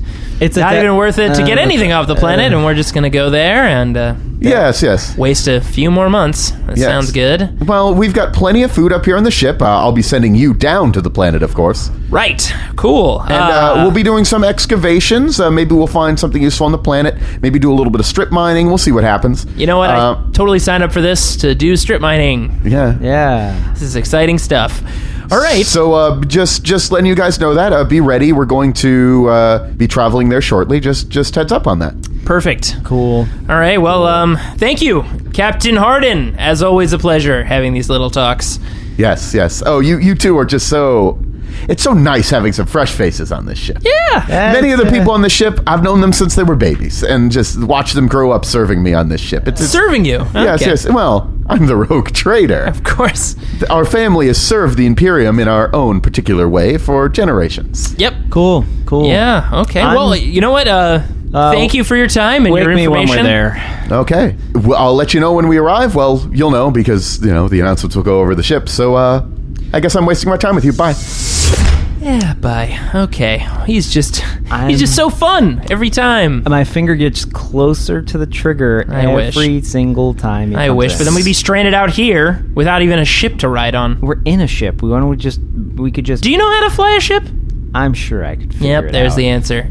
Speaker 3: not even worth it to get anything off the planet, and we're just going to go there and
Speaker 4: yes,
Speaker 3: waste a few more months. That sounds good.
Speaker 4: Well, we've got plenty of food up here on the ship. I'll be sending you down to the planet, of course.
Speaker 3: Right. Cool.
Speaker 4: And we'll be doing some excavations. Maybe we'll find something useful on the planet. Maybe do a little bit of strip mining. We'll see what happens.
Speaker 3: You know what? I totally signed up for this to do strip mining.
Speaker 4: Yeah.
Speaker 3: This is exciting stuff. All right.
Speaker 4: So just letting you guys know that. Be ready. We're going to be traveling there shortly. Just heads up on that.
Speaker 3: Perfect.
Speaker 5: Cool.
Speaker 3: All right. Well, thank you, Captain Harden. As always, a pleasure having these little talks.
Speaker 4: Yes. Oh, you two are just so... It's so nice having some fresh faces on this ship.
Speaker 3: Yeah.
Speaker 4: Many of the people on the ship, I've known them since they were babies, and just watch them grow up serving me on this ship. It's
Speaker 3: serving you? Okay.
Speaker 4: Yes. Well, I'm the rogue trader.
Speaker 3: Of course.
Speaker 4: Our family has served the Imperium in our own particular way for generations.
Speaker 3: Yep.
Speaker 5: Cool.
Speaker 3: Yeah. Okay. Well, you know what? Thank you for your time and your information.
Speaker 5: Wake me when we're there.
Speaker 4: Okay. Well, I'll let you know when we arrive. Well, you'll know because, the announcements will go over the ship. So, I guess I'm wasting my time with you. Bye.
Speaker 3: Yeah, bye. Okay. He's just so fun every time.
Speaker 5: My finger gets closer to the trigger every single time.
Speaker 3: I wish, but then we'd be stranded out here without even a ship to ride on.
Speaker 5: We're in a ship. We could just...
Speaker 3: Do you know how to fly a ship?
Speaker 5: I'm sure I could figure it out.
Speaker 3: Yep, there's the answer.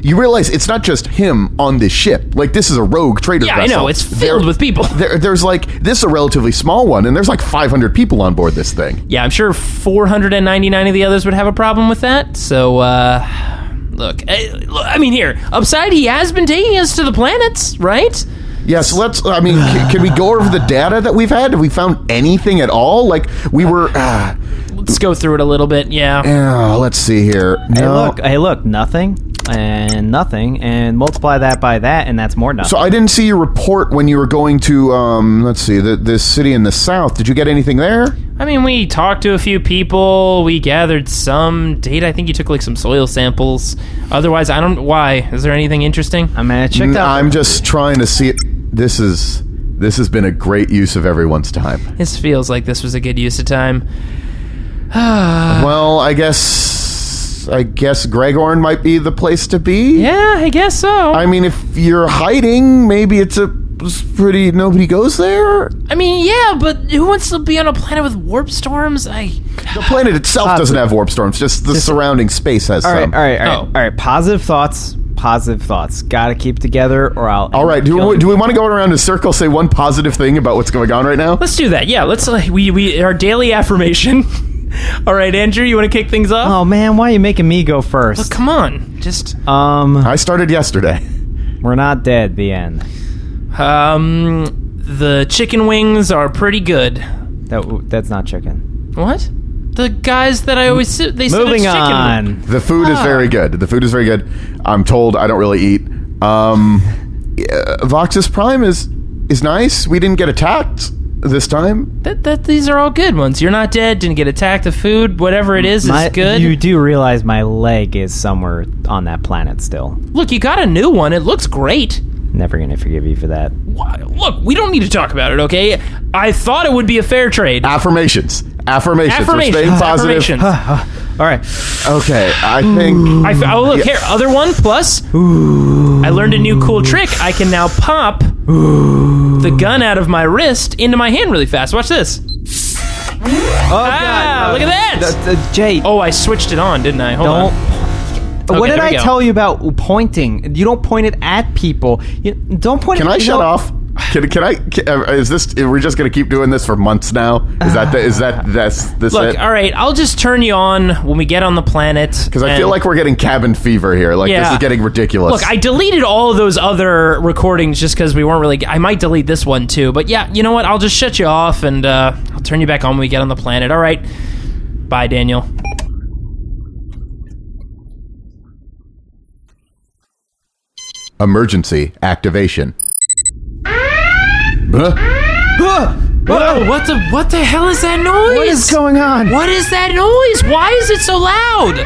Speaker 4: You realize it's not just him on this ship. Like, this is a rogue trader vessel.
Speaker 3: Yeah, I know. It's filled with people.
Speaker 4: There's this is a relatively small one, and there's 500 people on board this thing.
Speaker 3: Yeah, I'm sure 499 of the others would have a problem with that. So, look, I mean, here, Upside, he has been taking us to the planets, right?
Speaker 4: Yeah, so can we go over the data that we've had? Have we found anything at all? We were...
Speaker 3: Let's go through it a little bit, yeah.
Speaker 4: Yeah, let's see here. No.
Speaker 5: Hey, look, nothing and nothing, and multiply that by that, and that's more nothing.
Speaker 4: So I didn't see your report when you were going to, let's see, this city in the south. Did you get anything there?
Speaker 3: I mean, we talked to a few people, we gathered some data. I think you took, like, some soil samples. Otherwise, I don't... Why? Is there anything interesting?
Speaker 5: I'm gonna check out...
Speaker 4: I'm just trying to see it. This has been a great use of everyone's time.
Speaker 3: This feels like this was a good use of time.
Speaker 4: Well, I guess Gregorn might be the place to be.
Speaker 3: Yeah, I guess so.
Speaker 4: I mean, if you're hiding, maybe it's pretty... Nobody goes there?
Speaker 3: I mean, yeah, but who wants to be on a planet with warp storms?
Speaker 4: The planet itself doesn't have warp storms, just the surrounding space has
Speaker 5: All
Speaker 4: some.
Speaker 5: right. Positive thoughts. Gotta keep together, or I'll...
Speaker 4: All right, do we want to go around in a circle, say one positive thing about what's going on right now?
Speaker 3: Let's do that, yeah. Let's, we our daily affirmation... All right, Andrew, you want to kick things off?
Speaker 5: Oh, man, why are you making me go first?
Speaker 3: Look, come on. Just...
Speaker 4: I started yesterday.
Speaker 5: We're not dead, the end.
Speaker 3: The chicken wings are pretty good.
Speaker 5: That's not chicken.
Speaker 3: What? The guys that I always sit... They
Speaker 5: Moving
Speaker 3: said it's chicken.
Speaker 5: on.
Speaker 4: The food is very good. I'm told I don't really eat. Voxus Prime is nice. We didn't get attacked this time.
Speaker 3: These are all good ones. You're not dead, didn't get attacked. The food, whatever it is good.
Speaker 5: You do realize my leg is somewhere on that planet still.
Speaker 3: Look, you got a new one. It looks great.
Speaker 5: Never gonna forgive you for that.
Speaker 3: Look, we don't need to talk about it, okay? I thought it would be a fair trade.
Speaker 4: Affirmations. We're staying positive.
Speaker 5: All right.
Speaker 4: Okay, I think...
Speaker 3: Look, here, other one, plus. Ooh. I learned a new cool trick. I can now pop the gun out of my wrist into my hand really fast. Watch this.
Speaker 5: Oh, God.
Speaker 3: Look at that.
Speaker 5: Jay.
Speaker 3: Oh, I switched it on, didn't I? Hold on. Okay,
Speaker 5: what did I tell you about pointing? You don't point it at people. Don't point it...
Speaker 4: Can I shut off? Can I? Is this? We're just gonna keep doing this for months now? Is this
Speaker 3: Look,
Speaker 4: it?
Speaker 3: all right. I'll just turn you on when we get on the planet.
Speaker 4: Because I feel like we're getting cabin fever here. Like this is getting ridiculous.
Speaker 3: Look, I deleted all of those other recordings just because we weren't really. I might delete this one too. But yeah, you know what? I'll just shut you off and I'll turn you back on when we get on the planet. All right. Bye, Daniel.
Speaker 4: Emergency activation.
Speaker 3: Whoa, what the hell is that noise?
Speaker 5: What is going on?
Speaker 3: What is that noise? Why is it so loud?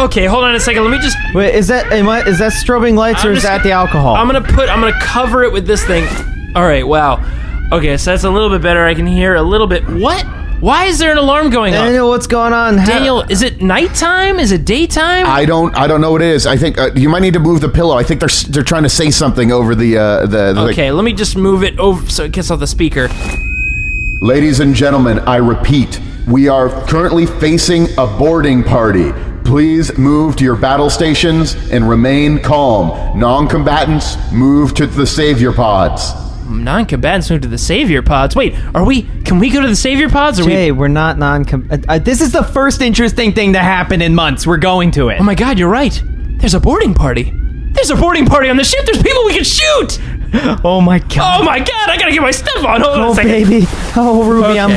Speaker 3: Okay, hold on a second. Let me just...
Speaker 5: Wait, is that strobing lights or is that the alcohol?
Speaker 3: I'm gonna cover it with this thing. All right, wow. Okay, so that's a little bit better. I can hear a little bit. What? Why is there an alarm going off?
Speaker 5: Daniel, what's going on?
Speaker 3: Daniel, is it nighttime? Is it daytime?
Speaker 4: I don't know what it is. I think you might need to move the pillow. I think they're trying to say something over the
Speaker 3: Okay, let me just move it over so it gets off the speaker.
Speaker 4: Ladies and gentlemen, I repeat, we are currently facing a boarding party. Please move to your battle stations and remain calm. Non-combatants, move to the savior pods.
Speaker 3: Non-combatants move to the savior pods. Wait, can we go to the savior pods?
Speaker 5: Jay, we're not this is the first interesting thing to happen in months. We're going to it.
Speaker 3: Oh my God, you're right. There's a boarding party. There's a boarding party on the ship. There's people we can shoot.
Speaker 5: Oh my God.
Speaker 3: Oh my God, I gotta get my stuff on. Hold on a second.
Speaker 5: Baby. Oh, Ruby,
Speaker 3: Okay.
Speaker 5: I'm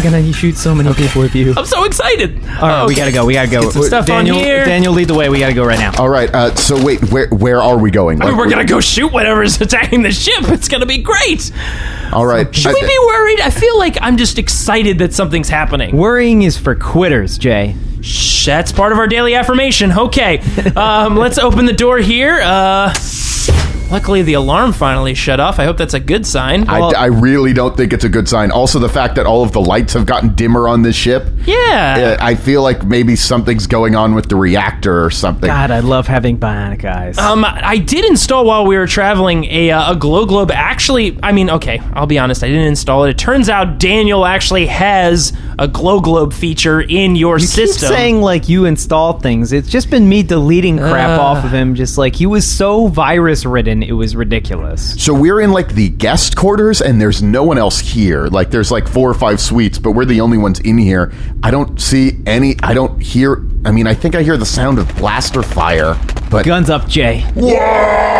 Speaker 5: gonna shoot so many people with you.
Speaker 3: I'm so excited.
Speaker 5: All right, we gotta go.
Speaker 3: Get some stuff
Speaker 5: Daniel,
Speaker 3: on here.
Speaker 5: Daniel, lead the way. We gotta go right now.
Speaker 4: All right. So wait, where are we going?
Speaker 3: I mean, we're gonna go shoot whatever's attacking the ship. It's gonna be great.
Speaker 4: All right.
Speaker 3: Should we be worried? I feel like I'm just excited that something's happening.
Speaker 5: Worrying is for quitters, Jay.
Speaker 3: Shh, that's part of our daily affirmation. Okay, let's open the door here. Luckily, the alarm finally shut off. I hope that's a good sign.
Speaker 4: I really don't think it's a good sign. Also, the fact that all of the lights have gotten dimmer on this ship.
Speaker 3: Yeah.
Speaker 4: I feel like maybe something's going on with the reactor or something.
Speaker 5: God, I love having bionic eyes.
Speaker 3: I did install while we were traveling a glow globe. Actually, I mean, okay, I'll be honest. I didn't install it. It turns out Daniel actually has a glow globe feature in your system.
Speaker 5: You keep saying like you install things. It's just been me deleting crap off of him. Just like he was so virus ridden. It was ridiculous.
Speaker 4: So we're in like the guest quarters and there's no one else here. Like there's like 4 or 5 suites, but we're the only ones in here. I don't see any, I don't hear, I mean, I think I hear the sound of blaster fire, but...
Speaker 5: Guns up, Jay.
Speaker 4: Yeah!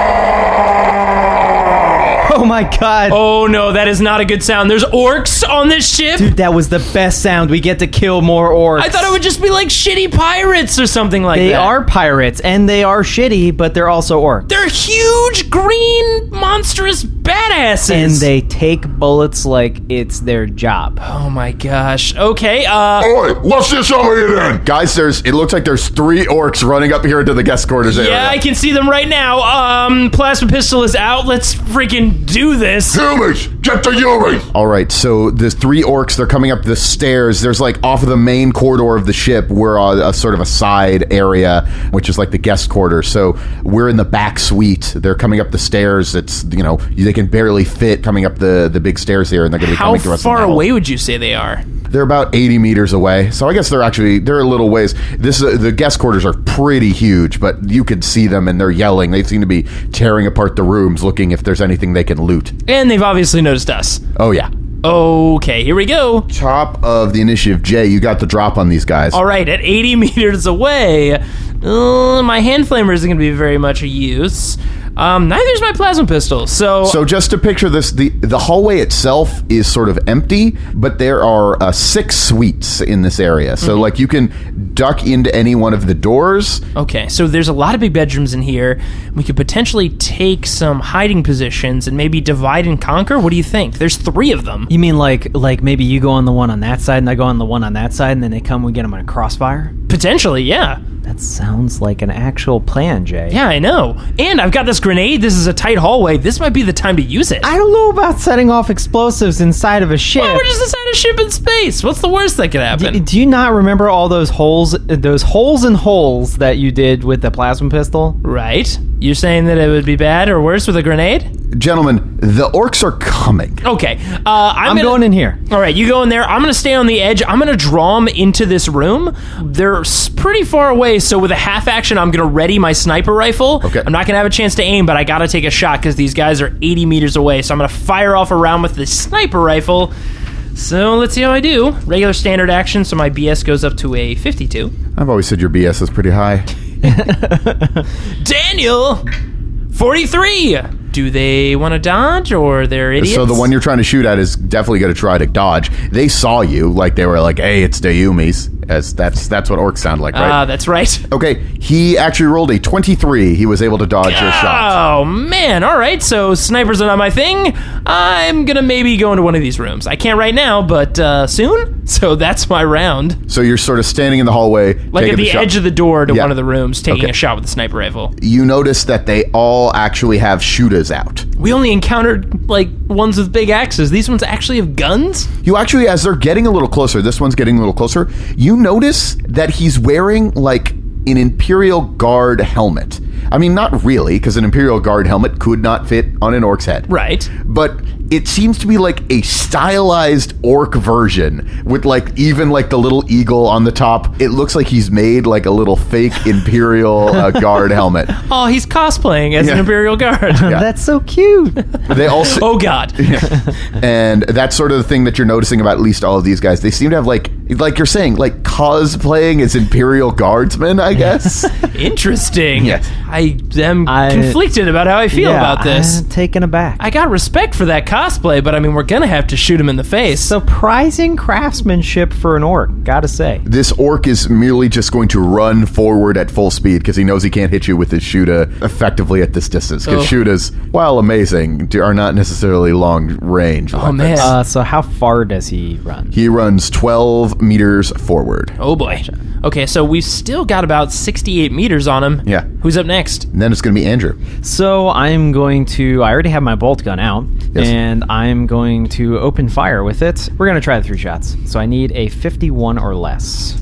Speaker 5: Oh my god.
Speaker 3: Oh no, that is not a good sound. There's orcs on this ship?
Speaker 5: Dude, that was the best sound. We get to kill more orcs.
Speaker 3: I thought it would just be like shitty pirates or something like that.
Speaker 5: They are pirates, and they are shitty, but they're also orcs.
Speaker 3: They're huge, green, monstrous badasses.
Speaker 5: And they take bullets like it's their job.
Speaker 3: Oh my gosh. Okay,
Speaker 4: Oi, what's this over here then? Guys, it looks like there's 3 orcs running up here into the guest quarters area.
Speaker 3: yeah, I can see them right now. Plasma pistol is out. Let's freaking do this.
Speaker 2: Humans, get to Yuri!
Speaker 4: All right, so there's 3 orcs. They're coming up the stairs. There's like off of the main corridor of the ship, we're a sort of a side area, which is like the guest quarters. So we're in the back suite. They're coming up the stairs. It's, they can barely fit coming up the big stairs here, and they're going to be coming to us.
Speaker 3: How far away would you say they are?
Speaker 4: They're about 80 meters away. So I guess they're a little ways. The guest quarters are pretty huge, but you can see them and they're yelling. They seem to be tearing apart the rooms, looking if there's anything they can loot.
Speaker 3: And they've obviously noticed us.
Speaker 4: Oh, yeah.
Speaker 3: Okay, here we go.
Speaker 4: Top of the initiative, Jay, you got the drop on these guys.
Speaker 3: All right, at 80 meters away, my hand flamer isn't going to be very much a use. Neither's my plasma pistol,
Speaker 4: So just to picture this, the hallway itself is sort of empty, but there are 6 suites in this area. So, like, you can duck into any one of the doors.
Speaker 3: Okay, so there's a lot of big bedrooms in here. We could potentially take some hiding positions and maybe divide and conquer. What do you think? There's 3 of them.
Speaker 5: You mean like maybe you go on the one on that side and I go on the one on that side and then they come, we get them on a crossfire?
Speaker 3: Potentially, yeah.
Speaker 5: That sounds like an actual plan, Jay.
Speaker 3: Yeah, I know. And I've got this grenade. This is a tight hallway. This might be the time to use it.
Speaker 5: I don't know about setting off explosives inside of a ship.
Speaker 3: Well, we're just inside a ship in space. What's the worst that could happen?
Speaker 5: Do you not remember all those holes and holes that you did with the plasma pistol?
Speaker 3: Right. You're saying that it would be bad or worse with a grenade?
Speaker 4: Gentlemen, the orcs are coming.
Speaker 3: Okay.
Speaker 5: I'm going in here.
Speaker 3: All right, you go in there. I'm going to stay on the edge. I'm going to draw them into this room. They're pretty far away, so with a half action, I'm going to ready my sniper rifle.
Speaker 4: Okay.
Speaker 3: I'm not going to have a chance to aim, but I got to take a shot because these guys are 80 meters away, so I'm going to fire off a round with the sniper rifle. So let's see how I do. Regular standard action, so my BS goes up to a 52.
Speaker 4: I've always said your BS is pretty high.
Speaker 3: Daniel, 43. Do they want to dodge, or they're idiots?
Speaker 4: So the one you're trying to shoot at is definitely going to try to dodge. They saw you, like they were like, "Hey, it's Dayumi's," as that's what orcs sound like, right?
Speaker 3: That's right.
Speaker 4: Okay, he actually rolled a 23. He was able to dodge your shot.
Speaker 3: Oh, man. All right, so snipers are not my thing. I'm going to maybe go into one of these rooms. I can't right now, but soon. So that's my round.
Speaker 4: So you're sort of standing in the hallway,
Speaker 3: Like at the edge of the door to
Speaker 4: Yeah.
Speaker 3: one of the rooms, taking
Speaker 4: Okay.
Speaker 3: a shot with a sniper rifle.
Speaker 4: You notice that they all actually have shooters out.
Speaker 3: We only encountered, like, ones with big axes. These ones actually have guns?
Speaker 4: You actually, as they're getting a little closer, this one's getting a little closer, you notice that he's wearing, like, an Imperial Guard helmet. I mean, not really, because an Imperial Guard helmet could not fit on an orc's head.
Speaker 3: Right.
Speaker 4: But it seems to be like a stylized orc version with like even like the little eagle on the top. It looks like he's made like a little fake Imperial Guard helmet.
Speaker 3: Oh, he's cosplaying as an
Speaker 4: Yeah.
Speaker 3: Imperial Guard.
Speaker 4: Yeah.
Speaker 5: That's so cute.
Speaker 4: They also,
Speaker 3: Oh, God.
Speaker 4: and that's sort of the thing that you're noticing about at least all of these guys. They seem to have like you're saying, like cosplaying as Imperial Guardsmen, I guess.
Speaker 3: Interesting.
Speaker 4: Yes.
Speaker 3: I am conflicted about how I feel about this.
Speaker 5: I'm taken aback.
Speaker 3: I got respect for that cosplay, but I mean, we're gonna have to shoot him in the face.
Speaker 5: Surprising craftsmanship for an orc, gotta say.
Speaker 4: This orc is merely just going to run forward at full speed because he knows he can't hit you with his Shuda effectively at this distance. Because Shudas, while amazing, are not necessarily long range.
Speaker 3: Oh, man.
Speaker 5: So how far does he run?
Speaker 4: He runs 12 meters forward.
Speaker 3: Oh boy. Okay, so we've still got about 68 meters on him.
Speaker 4: Yeah.
Speaker 3: Who's up next?
Speaker 4: And then it's going to be Andrew.
Speaker 5: So I'm going to, I already have my bolt gun out,
Speaker 4: Yes.
Speaker 5: and I'm going to open fire with it. We're going to try the 3 shots. So I need a 51 or less.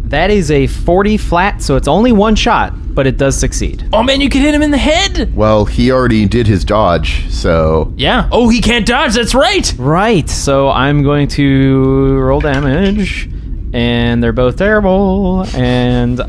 Speaker 5: That is a 40 flat, so it's only 1 shot, but it does succeed.
Speaker 3: Oh man, you can hit him in the head.
Speaker 4: Well, he already did his dodge, so...
Speaker 3: Yeah. Oh, he can't dodge. That's right.
Speaker 5: Right, so I'm going to roll damage. And they're both terrible. And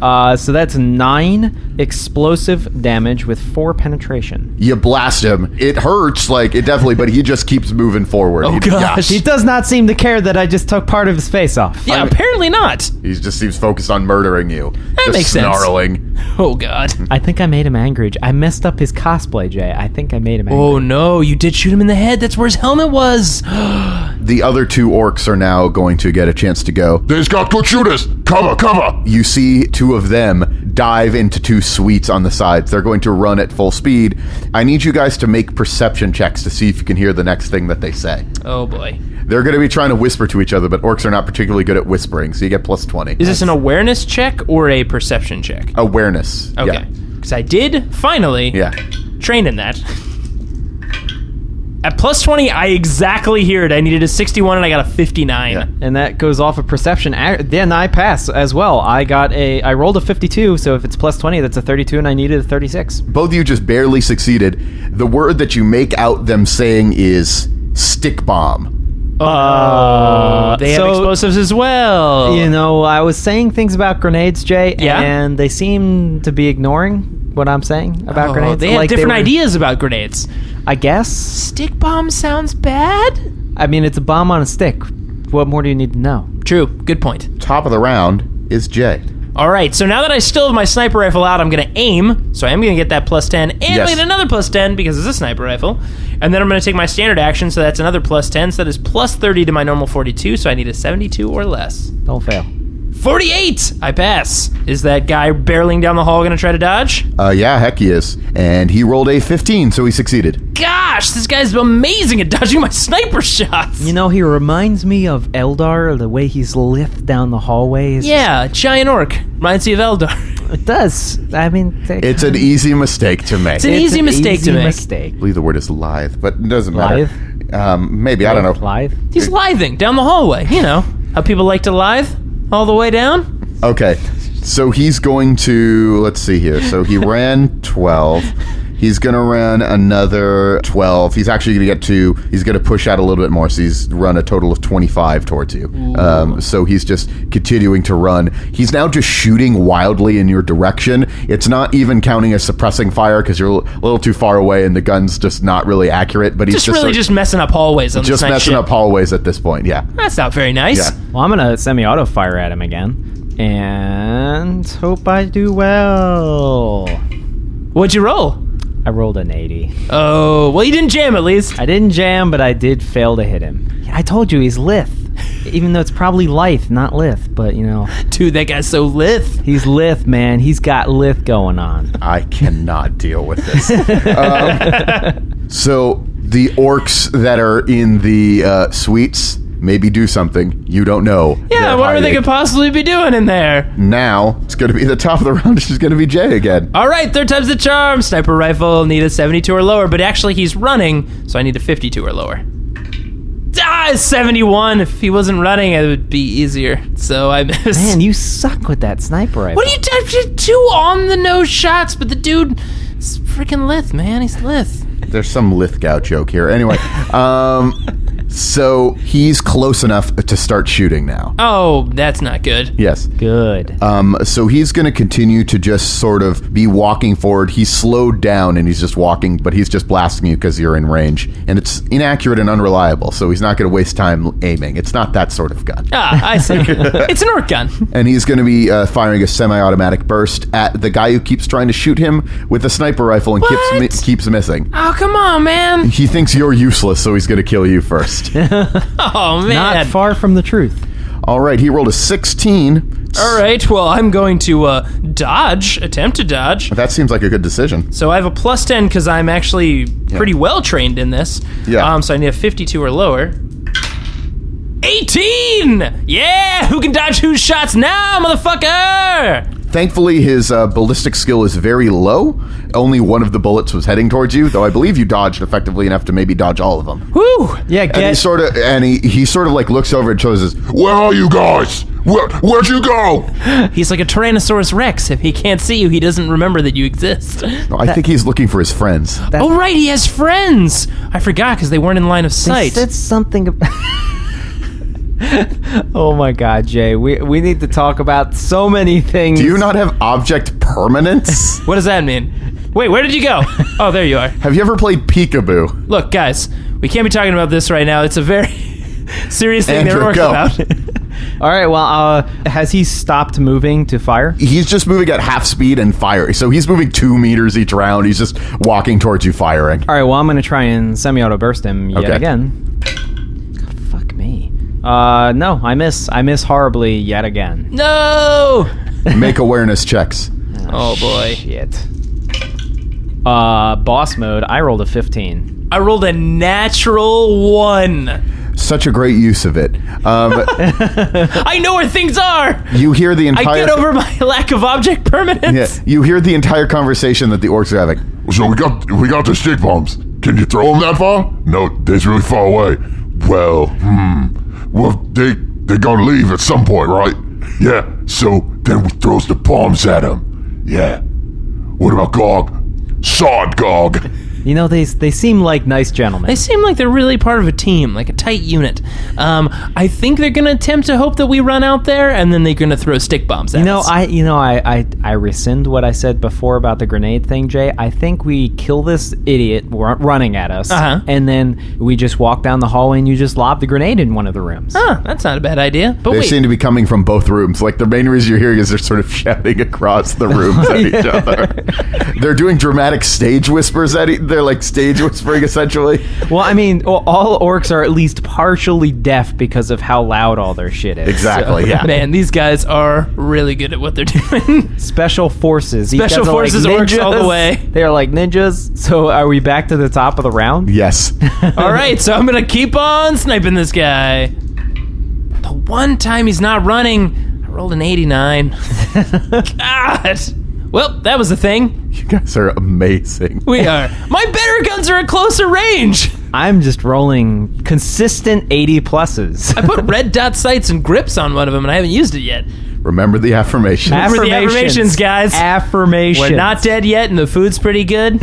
Speaker 5: so that's 9 explosive damage with 4 penetration.
Speaker 4: You blast him. It hurts, like, it definitely, but he just keeps moving forward.
Speaker 3: Oh, gosh.
Speaker 5: He does not seem to care that I just took part of his face off.
Speaker 3: Yeah, apparently not.
Speaker 4: He just seems focused on murdering you.
Speaker 3: That
Speaker 4: just
Speaker 3: makes sense.
Speaker 4: snarling.
Speaker 3: Oh, God.
Speaker 5: I think I made him angry. I messed up his cosplay, Jay. I think I made him angry.
Speaker 3: Oh, no. You did shoot him in the head. That's where his helmet was.
Speaker 4: The other 2 orcs are now going to get a chance to go.
Speaker 2: They've got good shooters. Cover.
Speaker 4: You see 2 of them dive into 2 suites on the sides. They're going to run at full speed. I need you guys to make perception checks to see if you can hear the next thing that they say.
Speaker 3: Oh, boy.
Speaker 4: They're going to be trying to whisper to each other, but orcs are not particularly good at whispering, so you get plus 20.
Speaker 3: Is this an awareness check or a perception check?
Speaker 4: Awareness.
Speaker 3: Okay. Because I did finally train in that. At plus 20, I exactly hear it. I needed a 61 and I got a 59.
Speaker 4: Yeah.
Speaker 5: And that goes off of perception. Then I pass as well. I rolled a 52, so if it's plus 20, that's a 32, and I needed a 36.
Speaker 4: Both of you just barely succeeded. The word that you make out them saying is stick bomb.
Speaker 3: They have explosives as well.
Speaker 5: You know, I was saying things about grenades, Jay,
Speaker 3: Yeah?
Speaker 5: and they seem to be ignoring what I'm saying about grenades.
Speaker 3: They have
Speaker 5: Like,
Speaker 3: different ideas about grenades.
Speaker 5: I guess.
Speaker 3: Stick bomb sounds bad?
Speaker 5: I mean, it's a bomb on a stick. What more do you need to know?
Speaker 3: True. Good point.
Speaker 4: Top of the round is Jay.
Speaker 3: All right, so now that I still have my sniper rifle out, I'm going to aim. So I am going to get that plus 10, and
Speaker 4: Yes.
Speaker 3: I get another plus 10 because it's a sniper rifle. And then I'm going to take my standard action, so that's another plus 10. So that is plus 30 to my normal 42, so I need a 72 or less.
Speaker 5: Don't fail.
Speaker 3: 48! I pass. Is that guy barreling down the hall going to try to dodge?
Speaker 4: Yeah, heck he is. And he rolled a 15, so he succeeded.
Speaker 3: Gosh, this guy's amazing at dodging my sniper shots.
Speaker 5: You know, he reminds me of Eldar, the way he's lithed down the hallways.
Speaker 3: Yeah, giant orc. Reminds you of Eldar.
Speaker 5: It does. I mean...
Speaker 4: It's an easy mistake to make.
Speaker 3: It's an easy mistake to make.
Speaker 4: I believe the word is lithe, but it doesn't matter. Maybe, I don't know.
Speaker 5: Lithe?
Speaker 3: He's lithing down the hallway. You know how people like to lithe all the way down?
Speaker 4: Okay, so he's going to, let's see here. So he ran 12. He's going to run another 12. He's actually going to get 2. He's going to push out a little bit more, so he's run a total of 25 towards you. So he's just continuing to run. He's now just shooting wildly in your direction. It's not even counting as suppressing fire because you're a little too far away and the gun's just not really accurate. But he's
Speaker 3: Just really just messing up hallways on
Speaker 4: just
Speaker 3: this night
Speaker 4: messing
Speaker 3: ship.
Speaker 4: up hallways at this point, yeah.
Speaker 3: That's not very nice.
Speaker 4: Yeah.
Speaker 5: Well, I'm going to semi-auto fire at him again. And hope I do well.
Speaker 3: What'd you roll?
Speaker 5: I rolled an 80.
Speaker 3: Oh, well, you didn't jam at least.
Speaker 5: I didn't jam, but I did fail to hit him. I told you he's lithe. Even though it's probably lithe, not lithe, but you know.
Speaker 3: Dude, that guy's so lithe.
Speaker 5: He's lithe, man. He's got lithe going on.
Speaker 4: I cannot deal with this. So the orcs that are in the suites maybe do something. You don't know.
Speaker 3: Yeah,
Speaker 4: They're
Speaker 3: what are they
Speaker 4: hiding.
Speaker 3: could possibly be doing in there?
Speaker 4: Now, it's going to be the top of the round. It's just going to be Jay again.
Speaker 3: All right, third time's the charm. Sniper rifle, need a 72 or lower, but actually he's running, so I need a 52 or lower. Ah, 71. If he wasn't running, it would be easier. So I missed.
Speaker 5: Man, you suck with that sniper rifle.
Speaker 3: What are you doing? 2 on-the-nose shots, but the dude is freaking lithe, man. He's lithe.
Speaker 4: There's some Lithgow joke here. Anyway, so he's close enough to start shooting now.
Speaker 3: Oh, that's not good.
Speaker 4: Yes.
Speaker 5: Good.
Speaker 4: So he's going to continue to just sort of be walking forward. He's slowed down and he's just walking, but he's just blasting you because you're in range. And it's inaccurate and unreliable, so he's not going to waste time aiming. It's not that sort of gun.
Speaker 3: Ah, I see. It's an orc gun.
Speaker 4: And he's going to be firing a semi-automatic burst at the guy who keeps trying to shoot him with a sniper rifle and
Speaker 3: What?
Speaker 4: keeps missing.
Speaker 3: Oh, come on, man.
Speaker 4: He thinks you're useless, so he's going to kill you first.
Speaker 3: Oh, man.
Speaker 5: Not far from the truth.
Speaker 4: All right, he rolled a 16.
Speaker 3: All right, well, I'm going to attempt to dodge.
Speaker 4: That seems like a good decision.
Speaker 3: So I have a plus 10 because I'm actually pretty well trained in this.
Speaker 4: Yeah.
Speaker 3: So I need a 52 or lower. 18! Yeah! Who can dodge whose shots now, motherfucker?
Speaker 4: Thankfully, his ballistic skill is very low. Only one of the bullets was heading towards you, though I believe you dodged effectively enough to maybe dodge all of them.
Speaker 3: Woo!
Speaker 5: Yeah,
Speaker 4: And he sort of like looks over and shows us,
Speaker 2: Where are you guys? Where'd you go?
Speaker 3: He's like a Tyrannosaurus Rex. If he can't see you, he doesn't remember that you exist.
Speaker 4: no, I think he's looking for his friends.
Speaker 3: Oh, right, he has friends. I forgot because they weren't in line of
Speaker 5: They
Speaker 3: sight.
Speaker 5: said something about... Oh my God, Jay. We need to talk about so many things.
Speaker 4: Do you not have object permanence?
Speaker 3: What does that mean? Wait, where did you go? Oh, there you are.
Speaker 4: Have you ever played peekaboo?
Speaker 3: Look, guys, we can't be talking about this right now. It's a very serious thing
Speaker 4: Andrew,
Speaker 3: that we're
Speaker 4: go.
Speaker 3: about.
Speaker 5: All right, well, has he stopped moving to fire?
Speaker 4: He's just moving at half speed and firing. So he's moving 2 meters each round. He's just walking towards you, firing.
Speaker 5: All right, well, I'm going to try and semi-auto burst him yet
Speaker 4: Okay.
Speaker 5: again. Fuck me. No, I miss. I miss horribly yet again.
Speaker 3: No!
Speaker 4: Make awareness checks.
Speaker 3: Oh, boy.
Speaker 5: Shit. Boss mode, I rolled a 15.
Speaker 3: I rolled a natural 1.
Speaker 4: Such a great use of it.
Speaker 3: I know where things are!
Speaker 4: You hear the
Speaker 3: I
Speaker 4: entire...
Speaker 3: get over my lack of object permanence.
Speaker 4: Yeah, you hear the entire conversation that the orcs are having.
Speaker 2: So we got the stick bombs. Can you throw them that far? No, they're really far away. Well, they're gonna leave at some point, right? Yeah, so then we throws the bombs at them. Yeah. What about Gog? Sod Gog.
Speaker 5: You know, they seem like nice gentlemen.
Speaker 3: They seem like they're really part of a team, like a tight unit. I think they're going to attempt to hope that we run out there, and then they're going to throw stick bombs at us.
Speaker 5: I rescind what I said before about the grenade thing, Jay. I think we kill this idiot running at us, and then we just walk down the hallway and you just lob the grenade in one of the rooms.
Speaker 3: Huh, that's not a bad idea. But
Speaker 4: They
Speaker 3: wait,
Speaker 4: seem to be coming from both rooms. Like, the main reason you're hearing is they're sort of shouting across the rooms at each other. They're doing dramatic stage whispers at they're like stage whispering, essentially.
Speaker 5: Well, I mean, all orcs are at least partially deaf because of how loud all their shit is.
Speaker 4: Exactly, yeah.
Speaker 3: man, these guys are really good at what they're doing.
Speaker 5: Special forces. These
Speaker 3: Special
Speaker 5: guys are like
Speaker 3: forces orcs all the
Speaker 5: ninjas.
Speaker 3: way.
Speaker 5: They're like ninjas. So are we back to the top of the round?
Speaker 4: Yes.
Speaker 3: All right, so I'm going to keep on sniping this guy. The one time he's not running, I rolled an 89. God. Well, that was the thing.
Speaker 4: You guys are amazing.
Speaker 3: We are. My better guns are at closer range.
Speaker 5: I'm just rolling consistent 80 pluses.
Speaker 3: I put red dot sights and grips on one of them, and I haven't used it yet.
Speaker 4: Remember the affirmations.
Speaker 3: Remember the affirmations, guys.
Speaker 5: Affirmations.
Speaker 3: We're not dead yet, and the food's pretty good.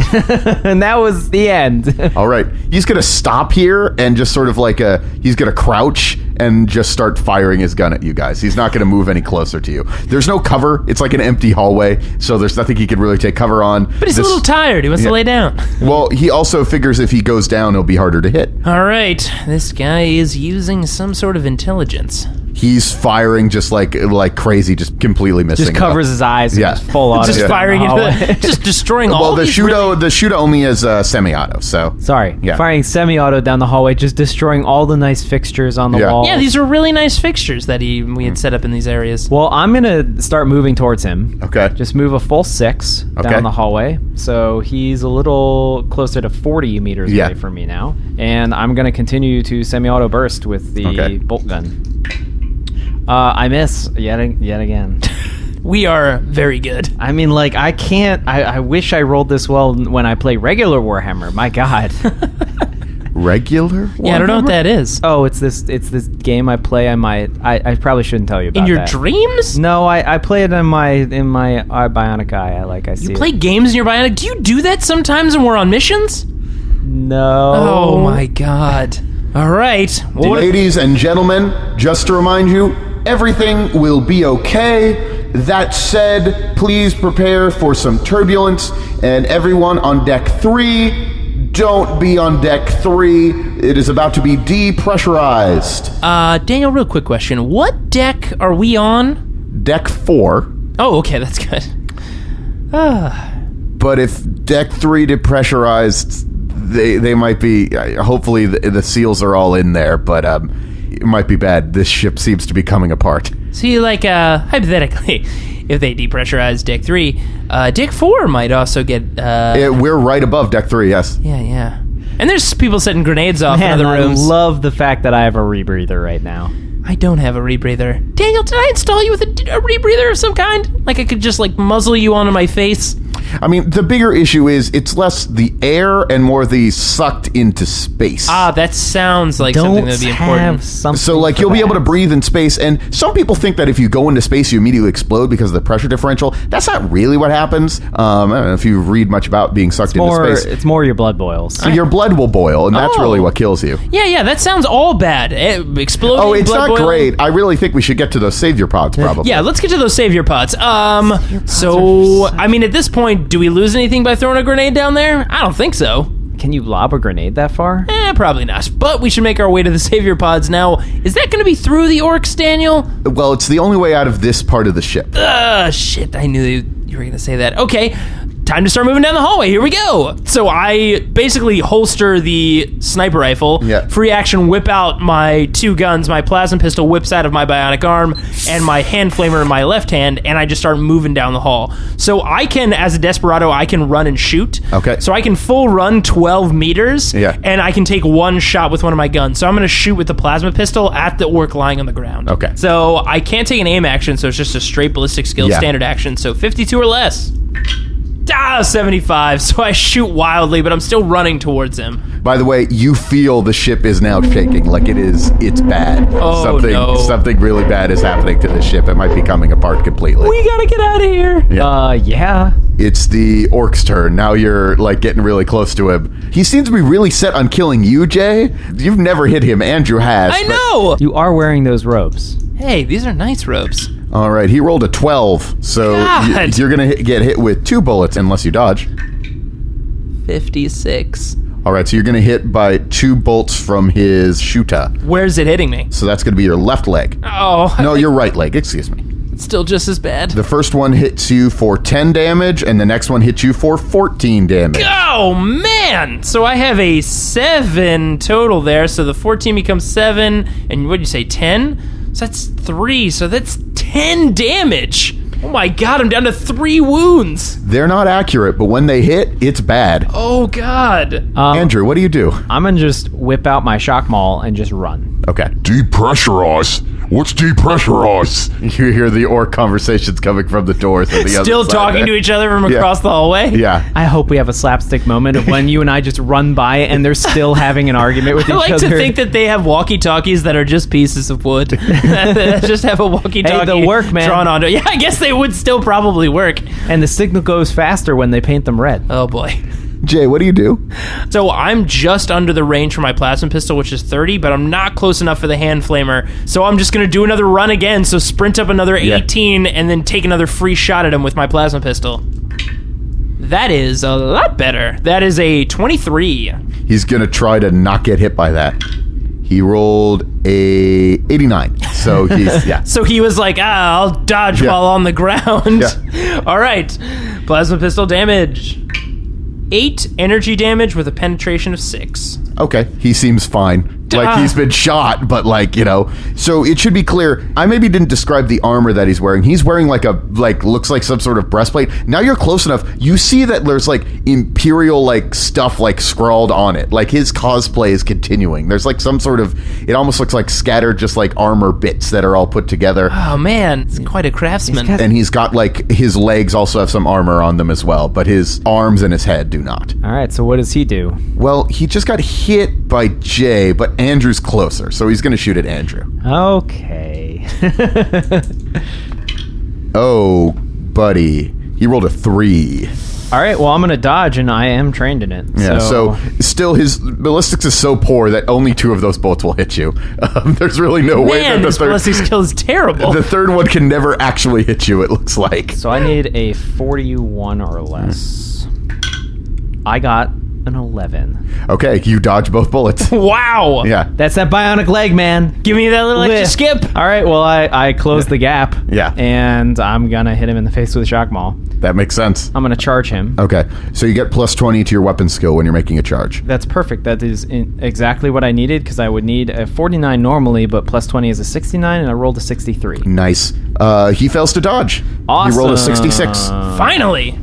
Speaker 5: And that was the end.
Speaker 4: All right. He's going to stop here and just sort of like he's going to crouch and just start firing his gun at you guys. He's not going to move any closer to you. There's no cover. It's like an empty hallway, so there's nothing he can really take cover on.
Speaker 3: But he's a little tired. He wants to lay down.
Speaker 4: Well, he also figures if he goes down, it'll be harder to hit.
Speaker 3: All right. This guy is using some sort of intelligence.
Speaker 4: He's firing just like crazy, just completely missing.
Speaker 5: Just covers his eyes.
Speaker 4: Yeah.
Speaker 5: And just full auto.
Speaker 3: Just firing into just destroying all
Speaker 4: Well, the
Speaker 3: these
Speaker 4: Shudo only is semi-auto, so...
Speaker 5: Sorry.
Speaker 4: Yeah.
Speaker 5: Firing semi-auto down the hallway, just destroying all the nice fixtures on the
Speaker 4: Yeah.
Speaker 5: wall.
Speaker 3: Yeah, these are really nice fixtures that we had set up in these areas.
Speaker 5: Well, I'm going to start moving towards him.
Speaker 4: Okay.
Speaker 5: Just move a full 6
Speaker 4: Okay.
Speaker 5: down the hallway. So he's a little closer to 40 meters
Speaker 4: Yeah.
Speaker 5: away from me now. And I'm going to continue to semi-auto burst with the
Speaker 4: Okay.
Speaker 5: bolt gun. I miss yet again.
Speaker 3: We are very good.
Speaker 5: I mean, like, I can't... I wish I rolled this well when I play regular Warhammer. My God.
Speaker 4: Regular?
Speaker 3: Yeah, I don't know what that is.
Speaker 5: Oh, it's this game I play. I probably shouldn't tell you about
Speaker 3: In your
Speaker 5: that.
Speaker 3: dreams?
Speaker 5: No, I play it in my Bionic Eye. I see
Speaker 3: You
Speaker 5: it.
Speaker 3: play games in your Bionic? Do you do that sometimes when we're on missions?
Speaker 5: No.
Speaker 3: Oh my god. All right. Well, what-
Speaker 4: Ladies and gentlemen, just to remind you, everything will be okay. That said, please prepare for some turbulence, and everyone on deck 3, don't be on deck 3. It is about to be depressurized.
Speaker 3: Daniel, real quick question. What deck are we on?
Speaker 4: Deck 4.
Speaker 3: Oh, okay, that's good.
Speaker 4: But if deck 3 depressurized, they might be. Hopefully, the seals are all in there, but it might be bad. This ship seems to be coming apart.
Speaker 3: See, like, hypothetically, if they depressurize deck 3, deck 4 might also get,
Speaker 4: We're right above deck 3, yes.
Speaker 3: Yeah. And there's people setting grenades off
Speaker 5: Man,
Speaker 3: in other rooms.
Speaker 5: I love the fact that I have a rebreather right now.
Speaker 3: I don't have a rebreather. Daniel, did I install you with a rebreather of some kind? Like I could just, like, muzzle you onto my face?
Speaker 4: I mean, the bigger issue is it's less the air and more the sucked into space.
Speaker 3: That sounds like something that'd be important.
Speaker 4: So, like, you'll be able to breathe in space, and some people think that if you go into space, you immediately explode because of the pressure differential. That's not really what happens. I don't know if you read much about being sucked into space.
Speaker 5: It's more your blood boils.
Speaker 4: So your blood will boil, and that's really what kills you.
Speaker 3: Yeah, that sounds all bad. Exploding.
Speaker 4: Oh, it's
Speaker 3: blood
Speaker 4: not
Speaker 3: boiling.
Speaker 4: great. I really think we should get to those savior pods, probably.
Speaker 3: Yeah, let's get to those savior pods. So, I mean, at this point, do we lose anything by throwing a grenade down there? I don't think so.
Speaker 5: Can you lob a grenade that far?
Speaker 3: Probably not. But we should make our way to the savior pods now. Is that going to be through the orcs, Daniel?
Speaker 4: Well, it's the only way out of this part of the ship.
Speaker 3: Shit, I knew you were going to say that. Okay, time to start moving down the hallway. Here we go. So I basically holster the sniper rifle.
Speaker 4: Yeah.
Speaker 3: Free action, whip out my 2 guns. My plasma pistol whips out of my bionic arm, and my hand flamer in my left hand, and I just start moving down the hall. So I can, as a Desperado, I can run and shoot.
Speaker 4: Okay.
Speaker 3: So I can full run 12 meters,
Speaker 4: Yeah.
Speaker 3: and I can take 1 shot with one of my guns. So I'm going to shoot with the plasma pistol at the orc lying on the ground.
Speaker 4: Okay.
Speaker 3: So I can't take an aim action, so it's just a straight ballistic skill standard action. So 52 or less. 75. So I shoot wildly, but I'm still running towards him.
Speaker 4: By the way, you feel the ship is now shaking. Like it's bad.
Speaker 3: Oh, no.
Speaker 4: Something really bad is happening to the ship. It might be coming apart completely.
Speaker 3: We gotta get out of here.
Speaker 5: Yeah.
Speaker 4: It's the orc's turn. Now you're, like, getting really close to him. He seems to be really set on killing you, Jay. You've never hit him. Andrew has.
Speaker 3: I know.
Speaker 5: You are wearing those robes.
Speaker 3: Hey, these are nice robes.
Speaker 4: All right, he rolled a 12, so
Speaker 3: God.
Speaker 4: you're going to get hit with 2 bullets unless you dodge.
Speaker 3: 56.
Speaker 4: All right, so you're going to hit by 2 bolts from his shooter.
Speaker 3: Where's it hitting me?
Speaker 4: So that's going to be your left leg.
Speaker 3: Oh.
Speaker 4: No, your right leg, excuse me.
Speaker 3: It's still just as bad.
Speaker 4: The first one hits you for 10 damage, and the next one hits you for 14 damage.
Speaker 3: Oh, man. So I have a 7 total there. So the 14 becomes 7. And what did you say, 10? So that's 3. So that's 10 damage. Oh, my God. I'm down to 3 wounds.
Speaker 4: They're not accurate, but when they hit, it's bad.
Speaker 3: Oh, God.
Speaker 4: Andrew, what do you do?
Speaker 5: I'm going to just whip out my shock maul and just run.
Speaker 4: Okay.
Speaker 2: Depressurize. What's depressurize?
Speaker 4: You hear the orc conversations coming from the doors of the other
Speaker 3: Still
Speaker 4: side
Speaker 3: talking
Speaker 4: there.
Speaker 3: to each other from across the hallway?
Speaker 4: Yeah.
Speaker 5: I hope we have a slapstick moment of when you and I just run by and they're still having an argument with each
Speaker 3: I like
Speaker 5: other.
Speaker 3: to think that they have walkie-talkies that are just pieces of wood. That just have a walkie-talkie
Speaker 5: Hey, they'll work, man.
Speaker 3: drawn onto it. Yeah, I guess they would still probably work.
Speaker 5: And the signal goes faster when they paint them red.
Speaker 3: Oh, boy.
Speaker 4: Jay, what do you do?
Speaker 3: So I'm just under the range for my plasma pistol, which is 30, but I'm not close enough for the hand flamer. So I'm just going to do another run again. So sprint up another 18 and then take another free shot at him with my plasma pistol. That is a lot better. That is a 23.
Speaker 4: He's going to try to not get hit by that. He rolled a 89. So he's,
Speaker 3: So he was like, I'll dodge while on the ground.
Speaker 4: Yeah.
Speaker 3: All right. Plasma pistol damage. 8 energy damage with a penetration of 6.
Speaker 4: Okay, he seems fine. Like, he's been shot, but, like, you know. So it should be clear. I maybe didn't describe the armor that he's wearing. He's wearing, looks like some sort of breastplate. Now you're close enough. You see that there's, like, imperial, like, stuff, like, scrawled on it. Like, his cosplay is continuing. There's, like, some sort of, it almost looks like scattered just, like, armor bits that are all put together.
Speaker 3: Oh, man. It's quite a craftsman.
Speaker 4: And he's got, like, his legs also have some armor on them as well, but his arms and his head do not.
Speaker 5: All right, so what does he do?
Speaker 4: Well, he just got hit by Jay, but Andrew's closer, so he's going to shoot at Andrew.
Speaker 5: Okay.
Speaker 4: Oh, buddy. He rolled a 3.
Speaker 5: All right, well, I'm going to dodge, and I am trained in it.
Speaker 4: Yeah, so still his ballistics is so poor that only 2 of those bolts will hit you. There's really no way that
Speaker 3: Man,
Speaker 4: the
Speaker 3: this ballistic skill is terrible.
Speaker 4: the third one can never actually hit you, it looks like.
Speaker 5: So I need a 41 or less. I got an 11.
Speaker 4: Okay, you dodge both bullets.
Speaker 3: Wow.
Speaker 4: Yeah.
Speaker 5: That's that bionic leg, man.
Speaker 3: Give me that little extra skip.
Speaker 5: All right, well, I closed the gap.
Speaker 4: Yeah.
Speaker 5: And I'm going to hit him in the face with a shock maul.
Speaker 4: That makes sense.
Speaker 5: I'm going to charge him.
Speaker 4: Okay, so you get plus 20 to your weapon skill when you're making a charge.
Speaker 5: That's perfect. That is exactly what I needed, because I would need a 49 normally, but plus 20 is a 69, and I rolled a 63.
Speaker 4: Nice. He fails to dodge.
Speaker 5: Awesome.
Speaker 4: He rolled a 66.
Speaker 3: Finally.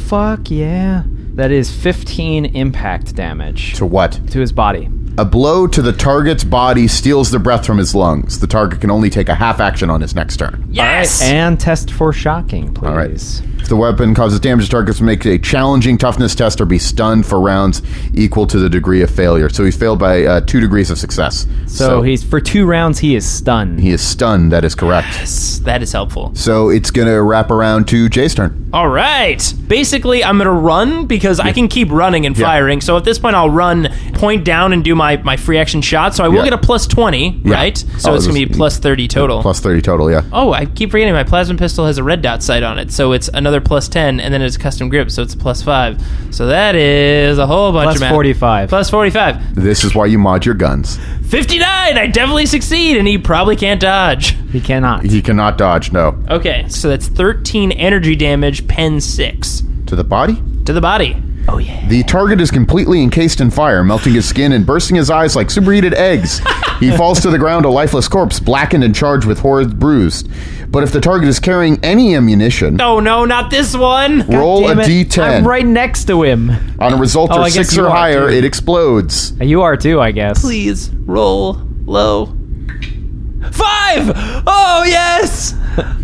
Speaker 5: Fuck yeah. That is 15 impact damage
Speaker 4: To what?
Speaker 5: to his body.
Speaker 4: A blow to the target's body steals the breath from his lungs. The target can only take a half action on his next turn.
Speaker 3: Yes.
Speaker 5: And test for shocking, please.
Speaker 4: All right. the weapon causes damage to targets, make a challenging toughness test or be stunned for rounds equal to the degree of failure. So he's failed by 2 degrees of success.
Speaker 5: So he's for 2 rounds, he is stunned.
Speaker 4: He is stunned. That is correct.
Speaker 3: Yes, that is helpful.
Speaker 4: So it's going to wrap around to Jay's turn.
Speaker 3: All right. Basically, I'm going to run because I can keep running and firing. So at this point, I'll run, point down, and do my free action shot. So I will get a plus 20, right? So it's going to be plus 30 total.
Speaker 4: Plus 30 total, yeah.
Speaker 3: Oh, I keep forgetting my plasma pistol has a red dot sight on it. So it's another plus 10, and then it's custom grip, so it's plus 5. So that is a whole bunch
Speaker 5: Plus
Speaker 3: of
Speaker 5: 45.
Speaker 3: Plus 45.
Speaker 4: This is why you mod your guns.
Speaker 3: 59! I definitely succeed, and he probably can't dodge.
Speaker 5: He cannot.
Speaker 4: He cannot dodge, no.
Speaker 3: Okay, so that's 13 energy damage, pen 6.
Speaker 4: To the body?
Speaker 3: To the body. Oh, yeah.
Speaker 4: The target is completely encased in fire, melting his skin and bursting his eyes like superheated eggs. He falls to the ground, a lifeless corpse, blackened and charged with horrid bruised. But if the target is carrying any ammunition...
Speaker 3: Oh, no, not this one!
Speaker 4: Roll a
Speaker 5: Damn it.
Speaker 4: d10.
Speaker 5: I'm right next to him.
Speaker 4: On a result
Speaker 5: Oh,
Speaker 4: of
Speaker 5: I guess
Speaker 4: 6
Speaker 5: you
Speaker 4: or
Speaker 5: are,
Speaker 4: higher,
Speaker 5: too.
Speaker 4: it explodes.
Speaker 5: You are too, I guess.
Speaker 3: Please, roll low. 5! Oh, yes!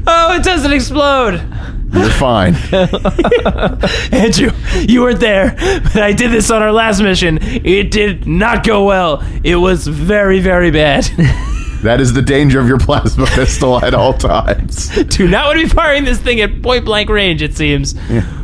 Speaker 3: Oh, it doesn't explode!
Speaker 4: You're fine.
Speaker 3: Andrew, you weren't there, but I did this on our last mission. It did not go well. It was very, very bad.
Speaker 4: That is the danger of your plasma pistol at all times.
Speaker 3: Do not want to be firing this thing at point blank range, it seems.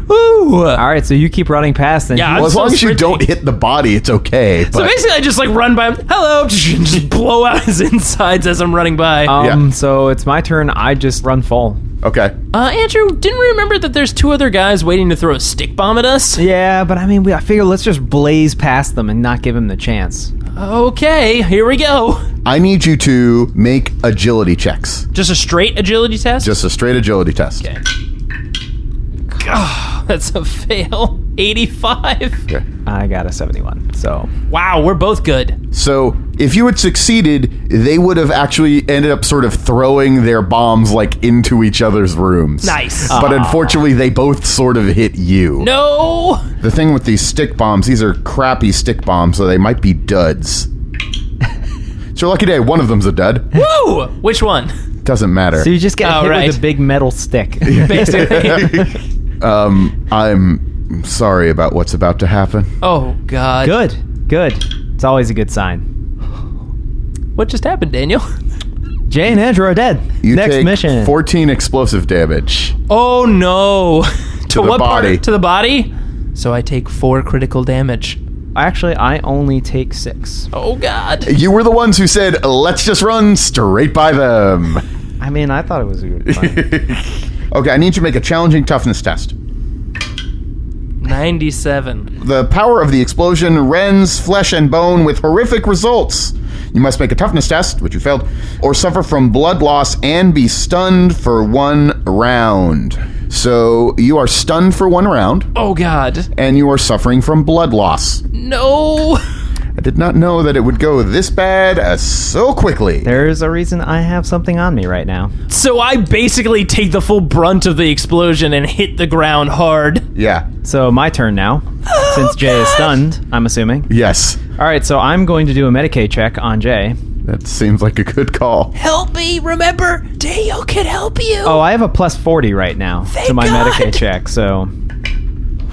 Speaker 3: Woo!
Speaker 5: All right, so you keep running past and
Speaker 3: Yeah,
Speaker 4: Well, as
Speaker 3: so
Speaker 4: long as you
Speaker 3: sprinting.
Speaker 4: don't hit the body, it's okay.
Speaker 3: So
Speaker 4: But
Speaker 3: basically, I just like run by him. Hello! Just blow out his insides as I'm running by.
Speaker 5: So it's my turn. I just run full.
Speaker 4: okay.
Speaker 3: Andrew, didn't we remember that there's 2 other guys waiting to throw a stick bomb at us?
Speaker 5: Yeah, but I mean, I figure let's just blaze past them and not give him the chance.
Speaker 3: Okay, here we go.
Speaker 4: I need you to make agility checks.
Speaker 3: Just a straight agility test?
Speaker 4: Just a straight agility test.
Speaker 3: Okay. Oh, that's a fail. 85.
Speaker 4: Okay.
Speaker 5: I got a 71. So
Speaker 3: Wow, we're both good.
Speaker 4: So if you had succeeded, they would have actually ended up sort of throwing their bombs like into each other's rooms.
Speaker 3: Nice.
Speaker 4: But unfortunately, they both sort of hit you.
Speaker 3: No!
Speaker 4: The thing with these stick bombs, these are crappy stick bombs, so they might be duds. It's your lucky day. One of them's a dud.
Speaker 3: Woo! Which one?
Speaker 4: Doesn't matter.
Speaker 5: So you just get
Speaker 3: Oh,
Speaker 5: hit
Speaker 3: right.
Speaker 5: with a big metal stick.
Speaker 3: Basically.
Speaker 4: I'm sorry about what's about to happen.
Speaker 3: Oh, God.
Speaker 5: Good. It's always a good sign.
Speaker 3: What just happened, Daniel?
Speaker 5: Jay and Andrew are dead.
Speaker 4: You
Speaker 5: Next
Speaker 4: take
Speaker 5: mission.
Speaker 4: 14 explosive damage.
Speaker 3: Oh, no. To
Speaker 4: the
Speaker 3: what
Speaker 4: body.
Speaker 3: part? To the body? So I take 4 critical damage.
Speaker 5: Actually, I only take 6.
Speaker 3: Oh, God.
Speaker 4: You were the ones who said, let's just run straight by them.
Speaker 5: I mean, I thought it was a good fun.
Speaker 4: Okay, I need you to make a challenging toughness test.
Speaker 3: 97.
Speaker 4: The power of the explosion rends flesh and bone with horrific results. You must make a toughness test, which you failed, or suffer from blood loss and be stunned for 1 round. So you are stunned for 1 round,
Speaker 3: Oh, God.
Speaker 4: and you are suffering from blood loss.
Speaker 3: No.
Speaker 4: I did not know that it would go this bad so quickly.
Speaker 5: There's a reason I have something on me right now.
Speaker 3: So I basically take the full brunt of the explosion and hit the ground hard.
Speaker 4: Yeah.
Speaker 5: So my turn now. Since Jay is stunned, I'm assuming.
Speaker 4: Yes.
Speaker 5: All right, so I'm going to do a Medicaid check on Jay.
Speaker 4: That seems like a good call.
Speaker 3: Help me, remember? Daniel can help you.
Speaker 5: Oh, I have a plus 40 right now to my
Speaker 3: God.
Speaker 5: Medicaid check, so...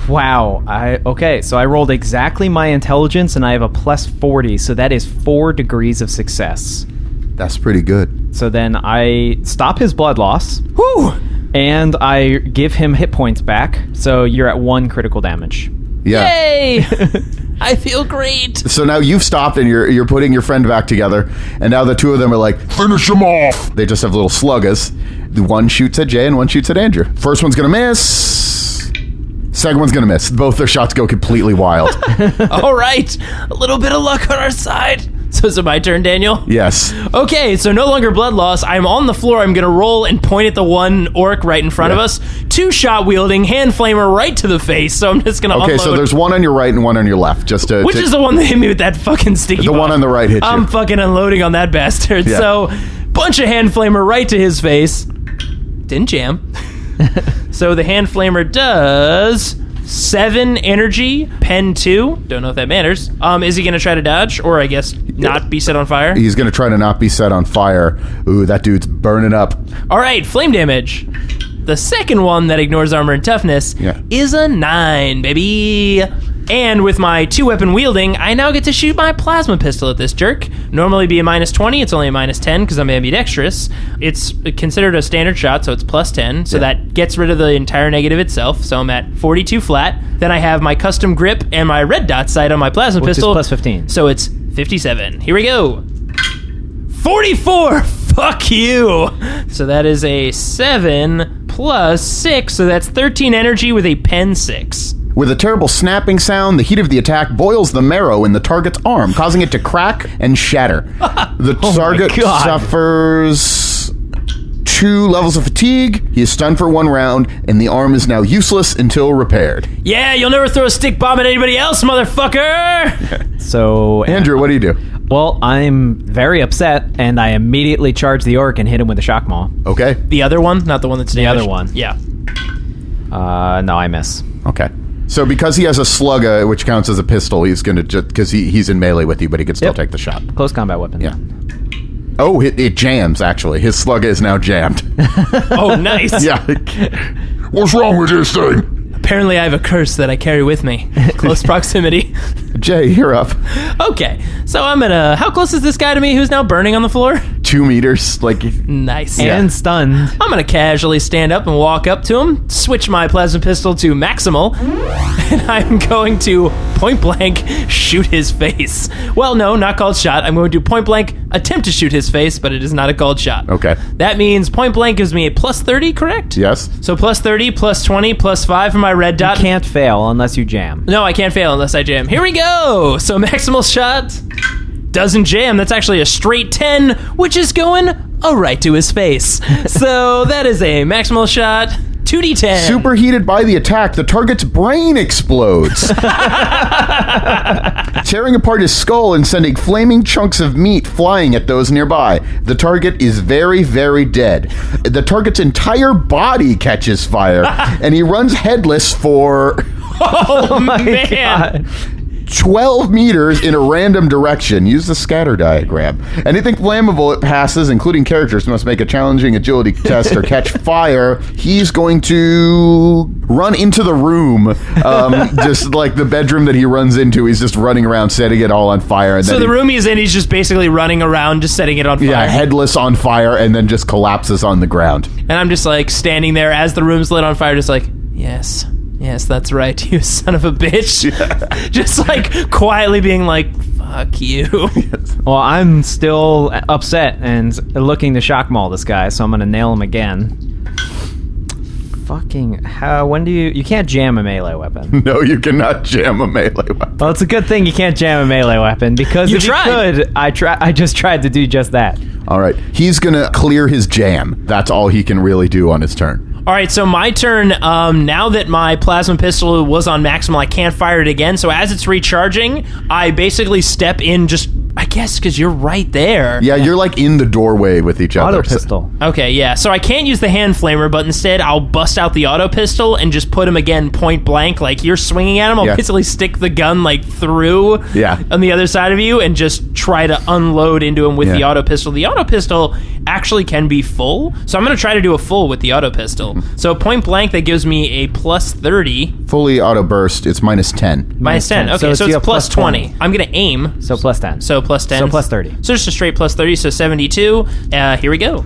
Speaker 5: Wow. Okay, so I rolled exactly my intelligence, and I have a plus 40, so that is 4 degrees of success.
Speaker 4: That's pretty good.
Speaker 5: So then I stop his blood loss,
Speaker 3: Whew.
Speaker 5: and I give him hit points back, so you're at 1 critical damage.
Speaker 4: Yeah.
Speaker 3: Yay. I feel great.
Speaker 4: So now you've stopped and you're putting your friend back together, and now the 2 of them are like, finish him off. They just have little sluggers. One shoots at Jay and one shoots at Andrew. First one's gonna miss. Second one's gonna miss. Both their shots go completely wild.
Speaker 3: All right. A little bit of luck on our side. So is it my turn, Daniel?
Speaker 4: Yes.
Speaker 3: Okay, so no longer blood loss. I'm on the floor. I'm going to roll and point at the one orc right in front of
Speaker 4: Yeah.
Speaker 3: us. 2 shot wielding, hand flamer right to the face. So I'm just going to
Speaker 4: Okay,
Speaker 3: unload.
Speaker 4: so there's one on your right and one on your left. Just to
Speaker 3: Which is the one that hit me with that fucking sticky
Speaker 4: the
Speaker 3: bomb?
Speaker 4: one on the right hit you.
Speaker 3: I'm fucking unloading on that bastard.
Speaker 4: Yeah.
Speaker 3: So, bunch of hand flamer right to his face. Didn't jam. So the hand flamer does 7 energy, pen 2. Don't know if that matters. Is he gonna try to dodge, or I guess not be set on fire?
Speaker 4: He's gonna try to not be set on fire. Ooh, that dude's burning up.
Speaker 3: All right, flame damage. The second one that ignores armor and toughness is a 9, baby. And with my 2-weapon wielding, I now get to shoot my plasma pistol at this jerk. Normally be a -20, it's only a -10 because I'm ambidextrous. It's considered a standard shot, so it's +10, so that gets rid of the entire negative itself, so I'm at 42 flat. Then I have my custom grip and my red dot sight on my plasma pistol.
Speaker 5: Which is +15.
Speaker 3: So it's 57. Here we go. 44! Fuck you! So that is a 7 plus 6, so that's 13 energy with a pen 6.
Speaker 4: With a terrible snapping sound, the heat of the attack boils the marrow in the target's arm, causing it to crack and shatter. The target suffers 2 levels of fatigue. He is stunned for 1 round, and the arm is now useless until repaired.
Speaker 3: Yeah, you'll never throw a stick bomb at anybody else, motherfucker!
Speaker 5: So,
Speaker 4: Andrew, what do you do?
Speaker 5: well, I'm very upset, and I immediately charge the orc and hit him with a shock maul.
Speaker 4: Okay.
Speaker 3: The other one? Not the one that's damaged?
Speaker 5: The other one.
Speaker 3: Yeah.
Speaker 5: No, I miss.
Speaker 4: Okay. So because he has a slugga, which counts as a pistol, he's going to just... Because he's in melee with you, but he can still take the shot.
Speaker 5: Close combat weapon.
Speaker 4: Yeah. Oh, it jams, actually. His slugga is now jammed.
Speaker 3: Oh, nice.
Speaker 4: Yeah.
Speaker 2: What's wrong with this thing?
Speaker 3: Apparently I have a curse that I carry with me. Close proximity.
Speaker 4: Jay, you're up.
Speaker 3: Okay, so I'm at a... How close is this guy to me who's now burning on the floor?
Speaker 4: 2 meters. Like...
Speaker 3: Nice.
Speaker 5: And stunned.
Speaker 3: I'm going to casually stand up and walk up to him, switch my plasma pistol to maximal, and I'm going to point blank shoot his face. Well, no, not called shot. I'm going to point blank attempt to shoot his face, but it is not a called shot.
Speaker 4: Okay.
Speaker 3: That means point blank gives me a +30, correct?
Speaker 4: Yes.
Speaker 3: So +30, +20, +5 for my red dot.
Speaker 5: You can't fail unless you jam.
Speaker 3: No, I can't fail unless I jam. Here we go. So maximal shot doesn't jam. That's actually a straight 10, which is going right to his face. So that is a maximal shot. 2d10.
Speaker 4: Superheated by the attack, the target's brain explodes, tearing apart his skull and sending flaming chunks of meat flying at those nearby. The target is very, very dead. The target's entire body catches fire, and he runs headless for
Speaker 3: Oh, man.
Speaker 5: God.
Speaker 4: 12 meters in a random direction. Use the scatter diagram. Anything flammable it passes, including characters, must make a challenging agility test or catch fire. He's going to run into the room, just like the bedroom that he runs into. He's just running around, setting it all on fire. And
Speaker 3: So
Speaker 4: then
Speaker 3: the room he's in, he's just basically running around, just setting it on fire.
Speaker 4: yeah, headless on fire, and then just collapses on the ground.
Speaker 3: And I'm just like standing there as the room's lit on fire, just like, yes, that's right, you son of a bitch. Yeah. Just like quietly being like, fuck you.
Speaker 5: Well, I'm still upset and looking to shock maul this guy, so I'm gonna nail him again. Fucking how? When do you can't jam a melee weapon?
Speaker 4: No, you cannot jam a melee weapon.
Speaker 5: Well, it's a good thing you can't jam a melee weapon because if
Speaker 3: tried.
Speaker 5: you could, I just tried to do just that.
Speaker 4: All right, he's gonna clear his jam. That's all he can really do on his turn.
Speaker 3: All right, so my turn, now that my plasma pistol was on maximal, I can't fire it again. So as it's recharging, I basically step in just, I guess, because you're right there.
Speaker 4: Yeah, you're like in the doorway with each other.
Speaker 5: Auto pistol.
Speaker 3: Okay, yeah. So I can't use the hand flamer, but instead I'll bust out the auto pistol and just put him again point blank. Like you're swinging at him, I'll basically stick the gun like through on the other side of you and just try to unload into him with the auto pistol. The auto pistol actually can be full, so I'm going to try to do a full with the auto pistol. So point blank, that gives me a +30.
Speaker 4: Fully auto burst, it's -10.
Speaker 3: -10. Okay, so it's +20. I'm going to aim.
Speaker 5: So +10.
Speaker 3: So +10.
Speaker 5: So +30.
Speaker 3: So just a straight +30, so 72. Here we go.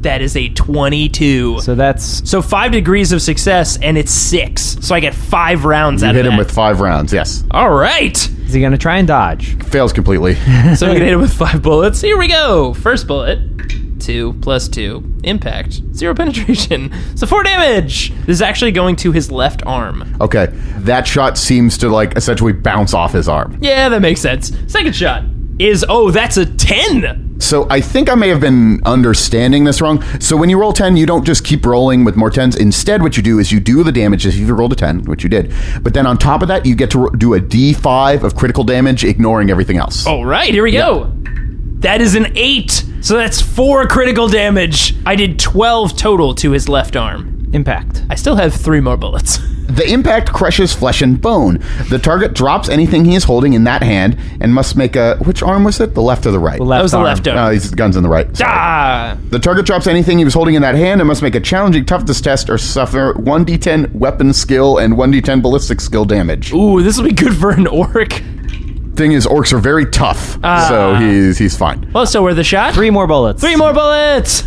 Speaker 3: That is a 22.
Speaker 5: So that's...
Speaker 3: So 5 degrees of success, and it's 6. So I get 5 rounds out of that.
Speaker 4: You hit him with 5 rounds, yes.
Speaker 3: All right.
Speaker 5: Is he gonna try and dodge?
Speaker 4: Fails completely.
Speaker 3: So I'm going to hit him with 5 bullets. Here we go. First bullet. 2 + 2. Impact. 0 penetration. So 4 damage. This is actually going to his left arm.
Speaker 4: Okay, that shot seems to like essentially bounce off his arm.
Speaker 3: Yeah, that makes sense. Second shot is, that's a 10.
Speaker 4: So I think I may have been understanding this wrong. So when you roll 10, you don't just keep rolling with more 10s. Instead, what you do is you do the damage if you rolled a 10, which you did. But then on top of that, you get to do a D5 of critical damage, ignoring everything else.
Speaker 3: All right, here we go. That is an 8. So that's 4 critical damage. I did 12 total to his left arm.
Speaker 5: Impact.
Speaker 3: I still have 3 more bullets.
Speaker 4: The impact crushes flesh and bone. The target drops anything he is holding in that hand and must make a... Which arm was it? The left or the right?
Speaker 5: The left
Speaker 3: That was the
Speaker 5: arm.
Speaker 3: left arm.
Speaker 4: Oh, his gun's in the right. Sorry.
Speaker 3: Ah!
Speaker 4: The target drops anything he was holding in that hand and must make a challenging toughness test or suffer 1d10 weapon skill and 1d10 ballistic skill damage.
Speaker 3: Ooh, this will be good for an orc.
Speaker 4: Thing is, orcs are very tough, so he's fine.
Speaker 3: Well, so worth a shot.
Speaker 5: 3 more bullets.
Speaker 3: 3 more bullets!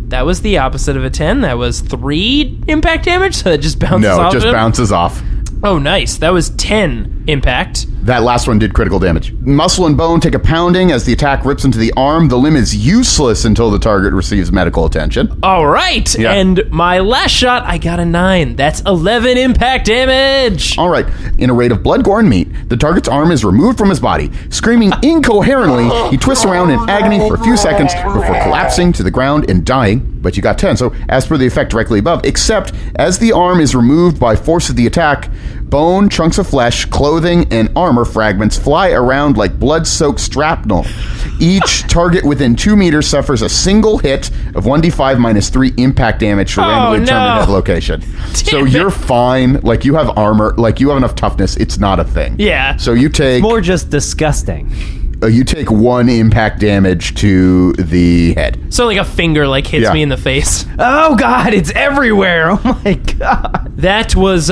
Speaker 3: That was the opposite of a 10. That was 3 impact damage, so it just bounces off.
Speaker 4: No, it just
Speaker 3: him.
Speaker 4: bounces off.
Speaker 3: Oh, nice. That was 10 impact.
Speaker 4: That last one did critical damage. Muscle and bone take a pounding as the attack rips into the arm. The limb is useless until the target receives medical attention.
Speaker 3: All right.
Speaker 4: Yeah.
Speaker 3: And my last shot, I got a 9. That's 11 impact damage.
Speaker 4: All right. In a raid of blood, gore, and meat, the target's arm is removed from his body. Screaming incoherently, he twists around in agony for a few seconds before collapsing to the ground and dying. But you got 10. So as per the effect directly above, except as the arm is removed by force of the attack, bone, chunks of flesh, clothing, and armor fragments fly around like blood-soaked shrapnel. Each target within 2 meters suffers a single hit of 1d5 minus 3 impact damage for randomly determined hit location. So you're fine. Like, you have armor. Like, you have enough toughness. It's not a thing.
Speaker 3: Yeah.
Speaker 4: So you take...
Speaker 5: More just disgusting.
Speaker 4: You take 1 impact damage to the head.
Speaker 3: So like a finger hits
Speaker 4: Yeah.
Speaker 3: me in the face.
Speaker 5: Oh, God, it's everywhere. Oh, my God.
Speaker 3: That was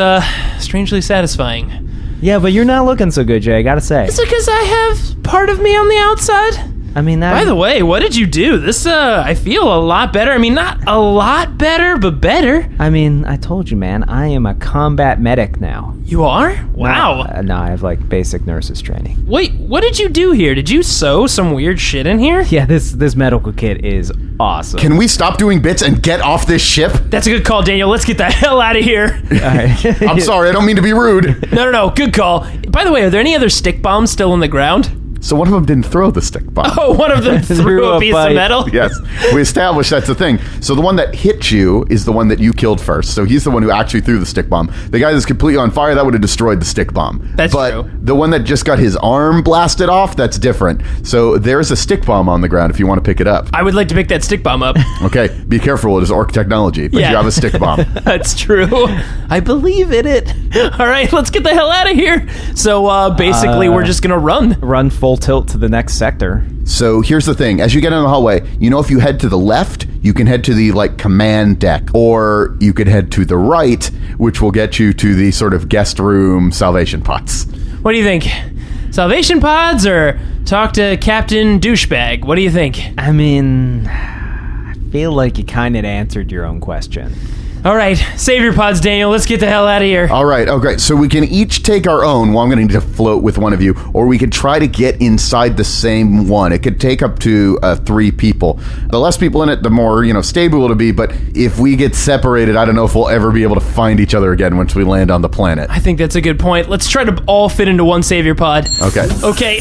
Speaker 3: strangely satisfying.
Speaker 5: Yeah, but you're not looking so good, Jay, I gotta say.
Speaker 3: Is it because I have part of me on the outside?
Speaker 5: I mean, that...
Speaker 3: By the way, what did you do? This, I feel a lot better. I mean, not a lot better, but better.
Speaker 5: I mean, I told you, man, I am a combat medic now.
Speaker 3: You are? Wow.
Speaker 5: No, I have, basic nurses training.
Speaker 3: Wait, what did you do here? Did you sew some weird shit in here?
Speaker 5: Yeah, this medical kit is awesome.
Speaker 4: Can we stop doing bits and get off this ship?
Speaker 3: That's a good call, Daniel. Let's get the hell out of here.
Speaker 5: All right.
Speaker 4: I'm sorry, I don't mean to be rude.
Speaker 3: No. Good call. By the way, are there any other stick bombs still on the ground?
Speaker 4: So one of them didn't throw the stick bomb.
Speaker 3: Oh, one of them threw a piece of metal?
Speaker 4: Yes, we established that's the thing. So the one that hit you is the one that you killed first. So he's the one who actually threw the stick bomb. The guy that's completely on fire, that would have destroyed the stick bomb.
Speaker 3: That's
Speaker 4: but
Speaker 3: true.
Speaker 4: The one that just got his arm blasted off, that's different. So there's a stick bomb on the ground if you want to pick it up.
Speaker 3: I would like to pick that stick bomb up.
Speaker 4: Okay, be careful, it is orc technology, but
Speaker 3: Yeah.
Speaker 4: you have a stick bomb.
Speaker 3: That's true. I believe in it. All right, let's get the hell out of here. So basically, we're just going to run.
Speaker 5: Run full tilt to the next sector.
Speaker 4: So here's the thing. As you get in the hallway, if you head to the left, you can head to the command deck, or you could head to the right, which will get you to the sort of guest room salvation pods.
Speaker 3: What do you think? Salvation pods or talk to Captain Douchebag? What do you think?
Speaker 5: I mean, I feel like you kind of answered your own question.
Speaker 3: All right, save your pods, Daniel. Let's get the hell out of here.
Speaker 4: All right, okay. So we can each take our own. Well, I'm going to need to float with one of you, or we could try to get inside the same one. It could take up to 3 people. The less people in it, the more, stable it'll be. But if we get separated, I don't know if we'll ever be able to find each other again once we land on the planet.
Speaker 3: I think that's a good point. Let's try to all fit into one savior pod.
Speaker 4: Okay.
Speaker 3: Okay.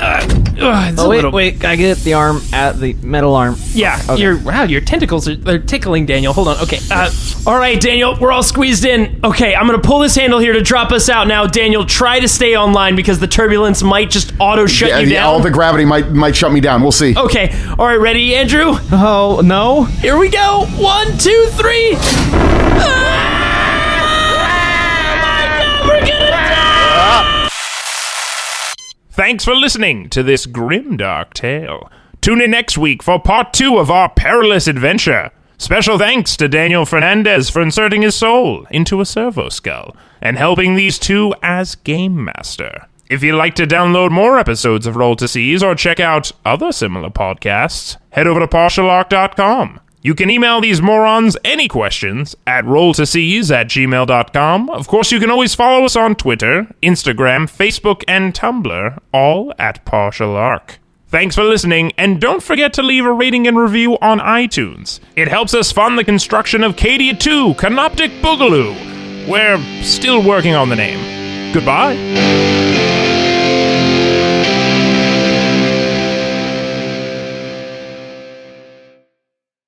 Speaker 3: It's a little...
Speaker 5: Wait, I get the arm at the metal arm.
Speaker 3: Yeah,
Speaker 5: Okay.
Speaker 3: your tentacles are tickling, Daniel. Hold on. Okay. All right, Daniel, we're all squeezed in. Okay, I'm going to pull this handle here to drop us out. Now, Daniel, try to stay online because the turbulence might just auto shut you down.
Speaker 4: All the gravity might shut me down. We'll see.
Speaker 3: Okay. All right, ready, Andrew?
Speaker 5: Oh, no.
Speaker 3: Here we go. 1, 2, 3.
Speaker 6: Thanks for listening to this grimdark tale. Tune in next week for part 2 of our perilous adventure. Special thanks to Daniel Fernandez for inserting his soul into a servo skull and helping these two as game master. If you'd like to download more episodes of Roll to Seize or check out other similar podcasts, head over to partialarc.com. You can email these morons any questions at rolltoseize@gmail.com. Of course, you can always follow us on Twitter, Instagram, Facebook, and Tumblr, all at Partial Arc. Thanks for listening, and don't forget to leave a rating and review on iTunes. It helps us fund the construction of Cadia 2, Canoptic Boogaloo. We're still working on the name. Goodbye.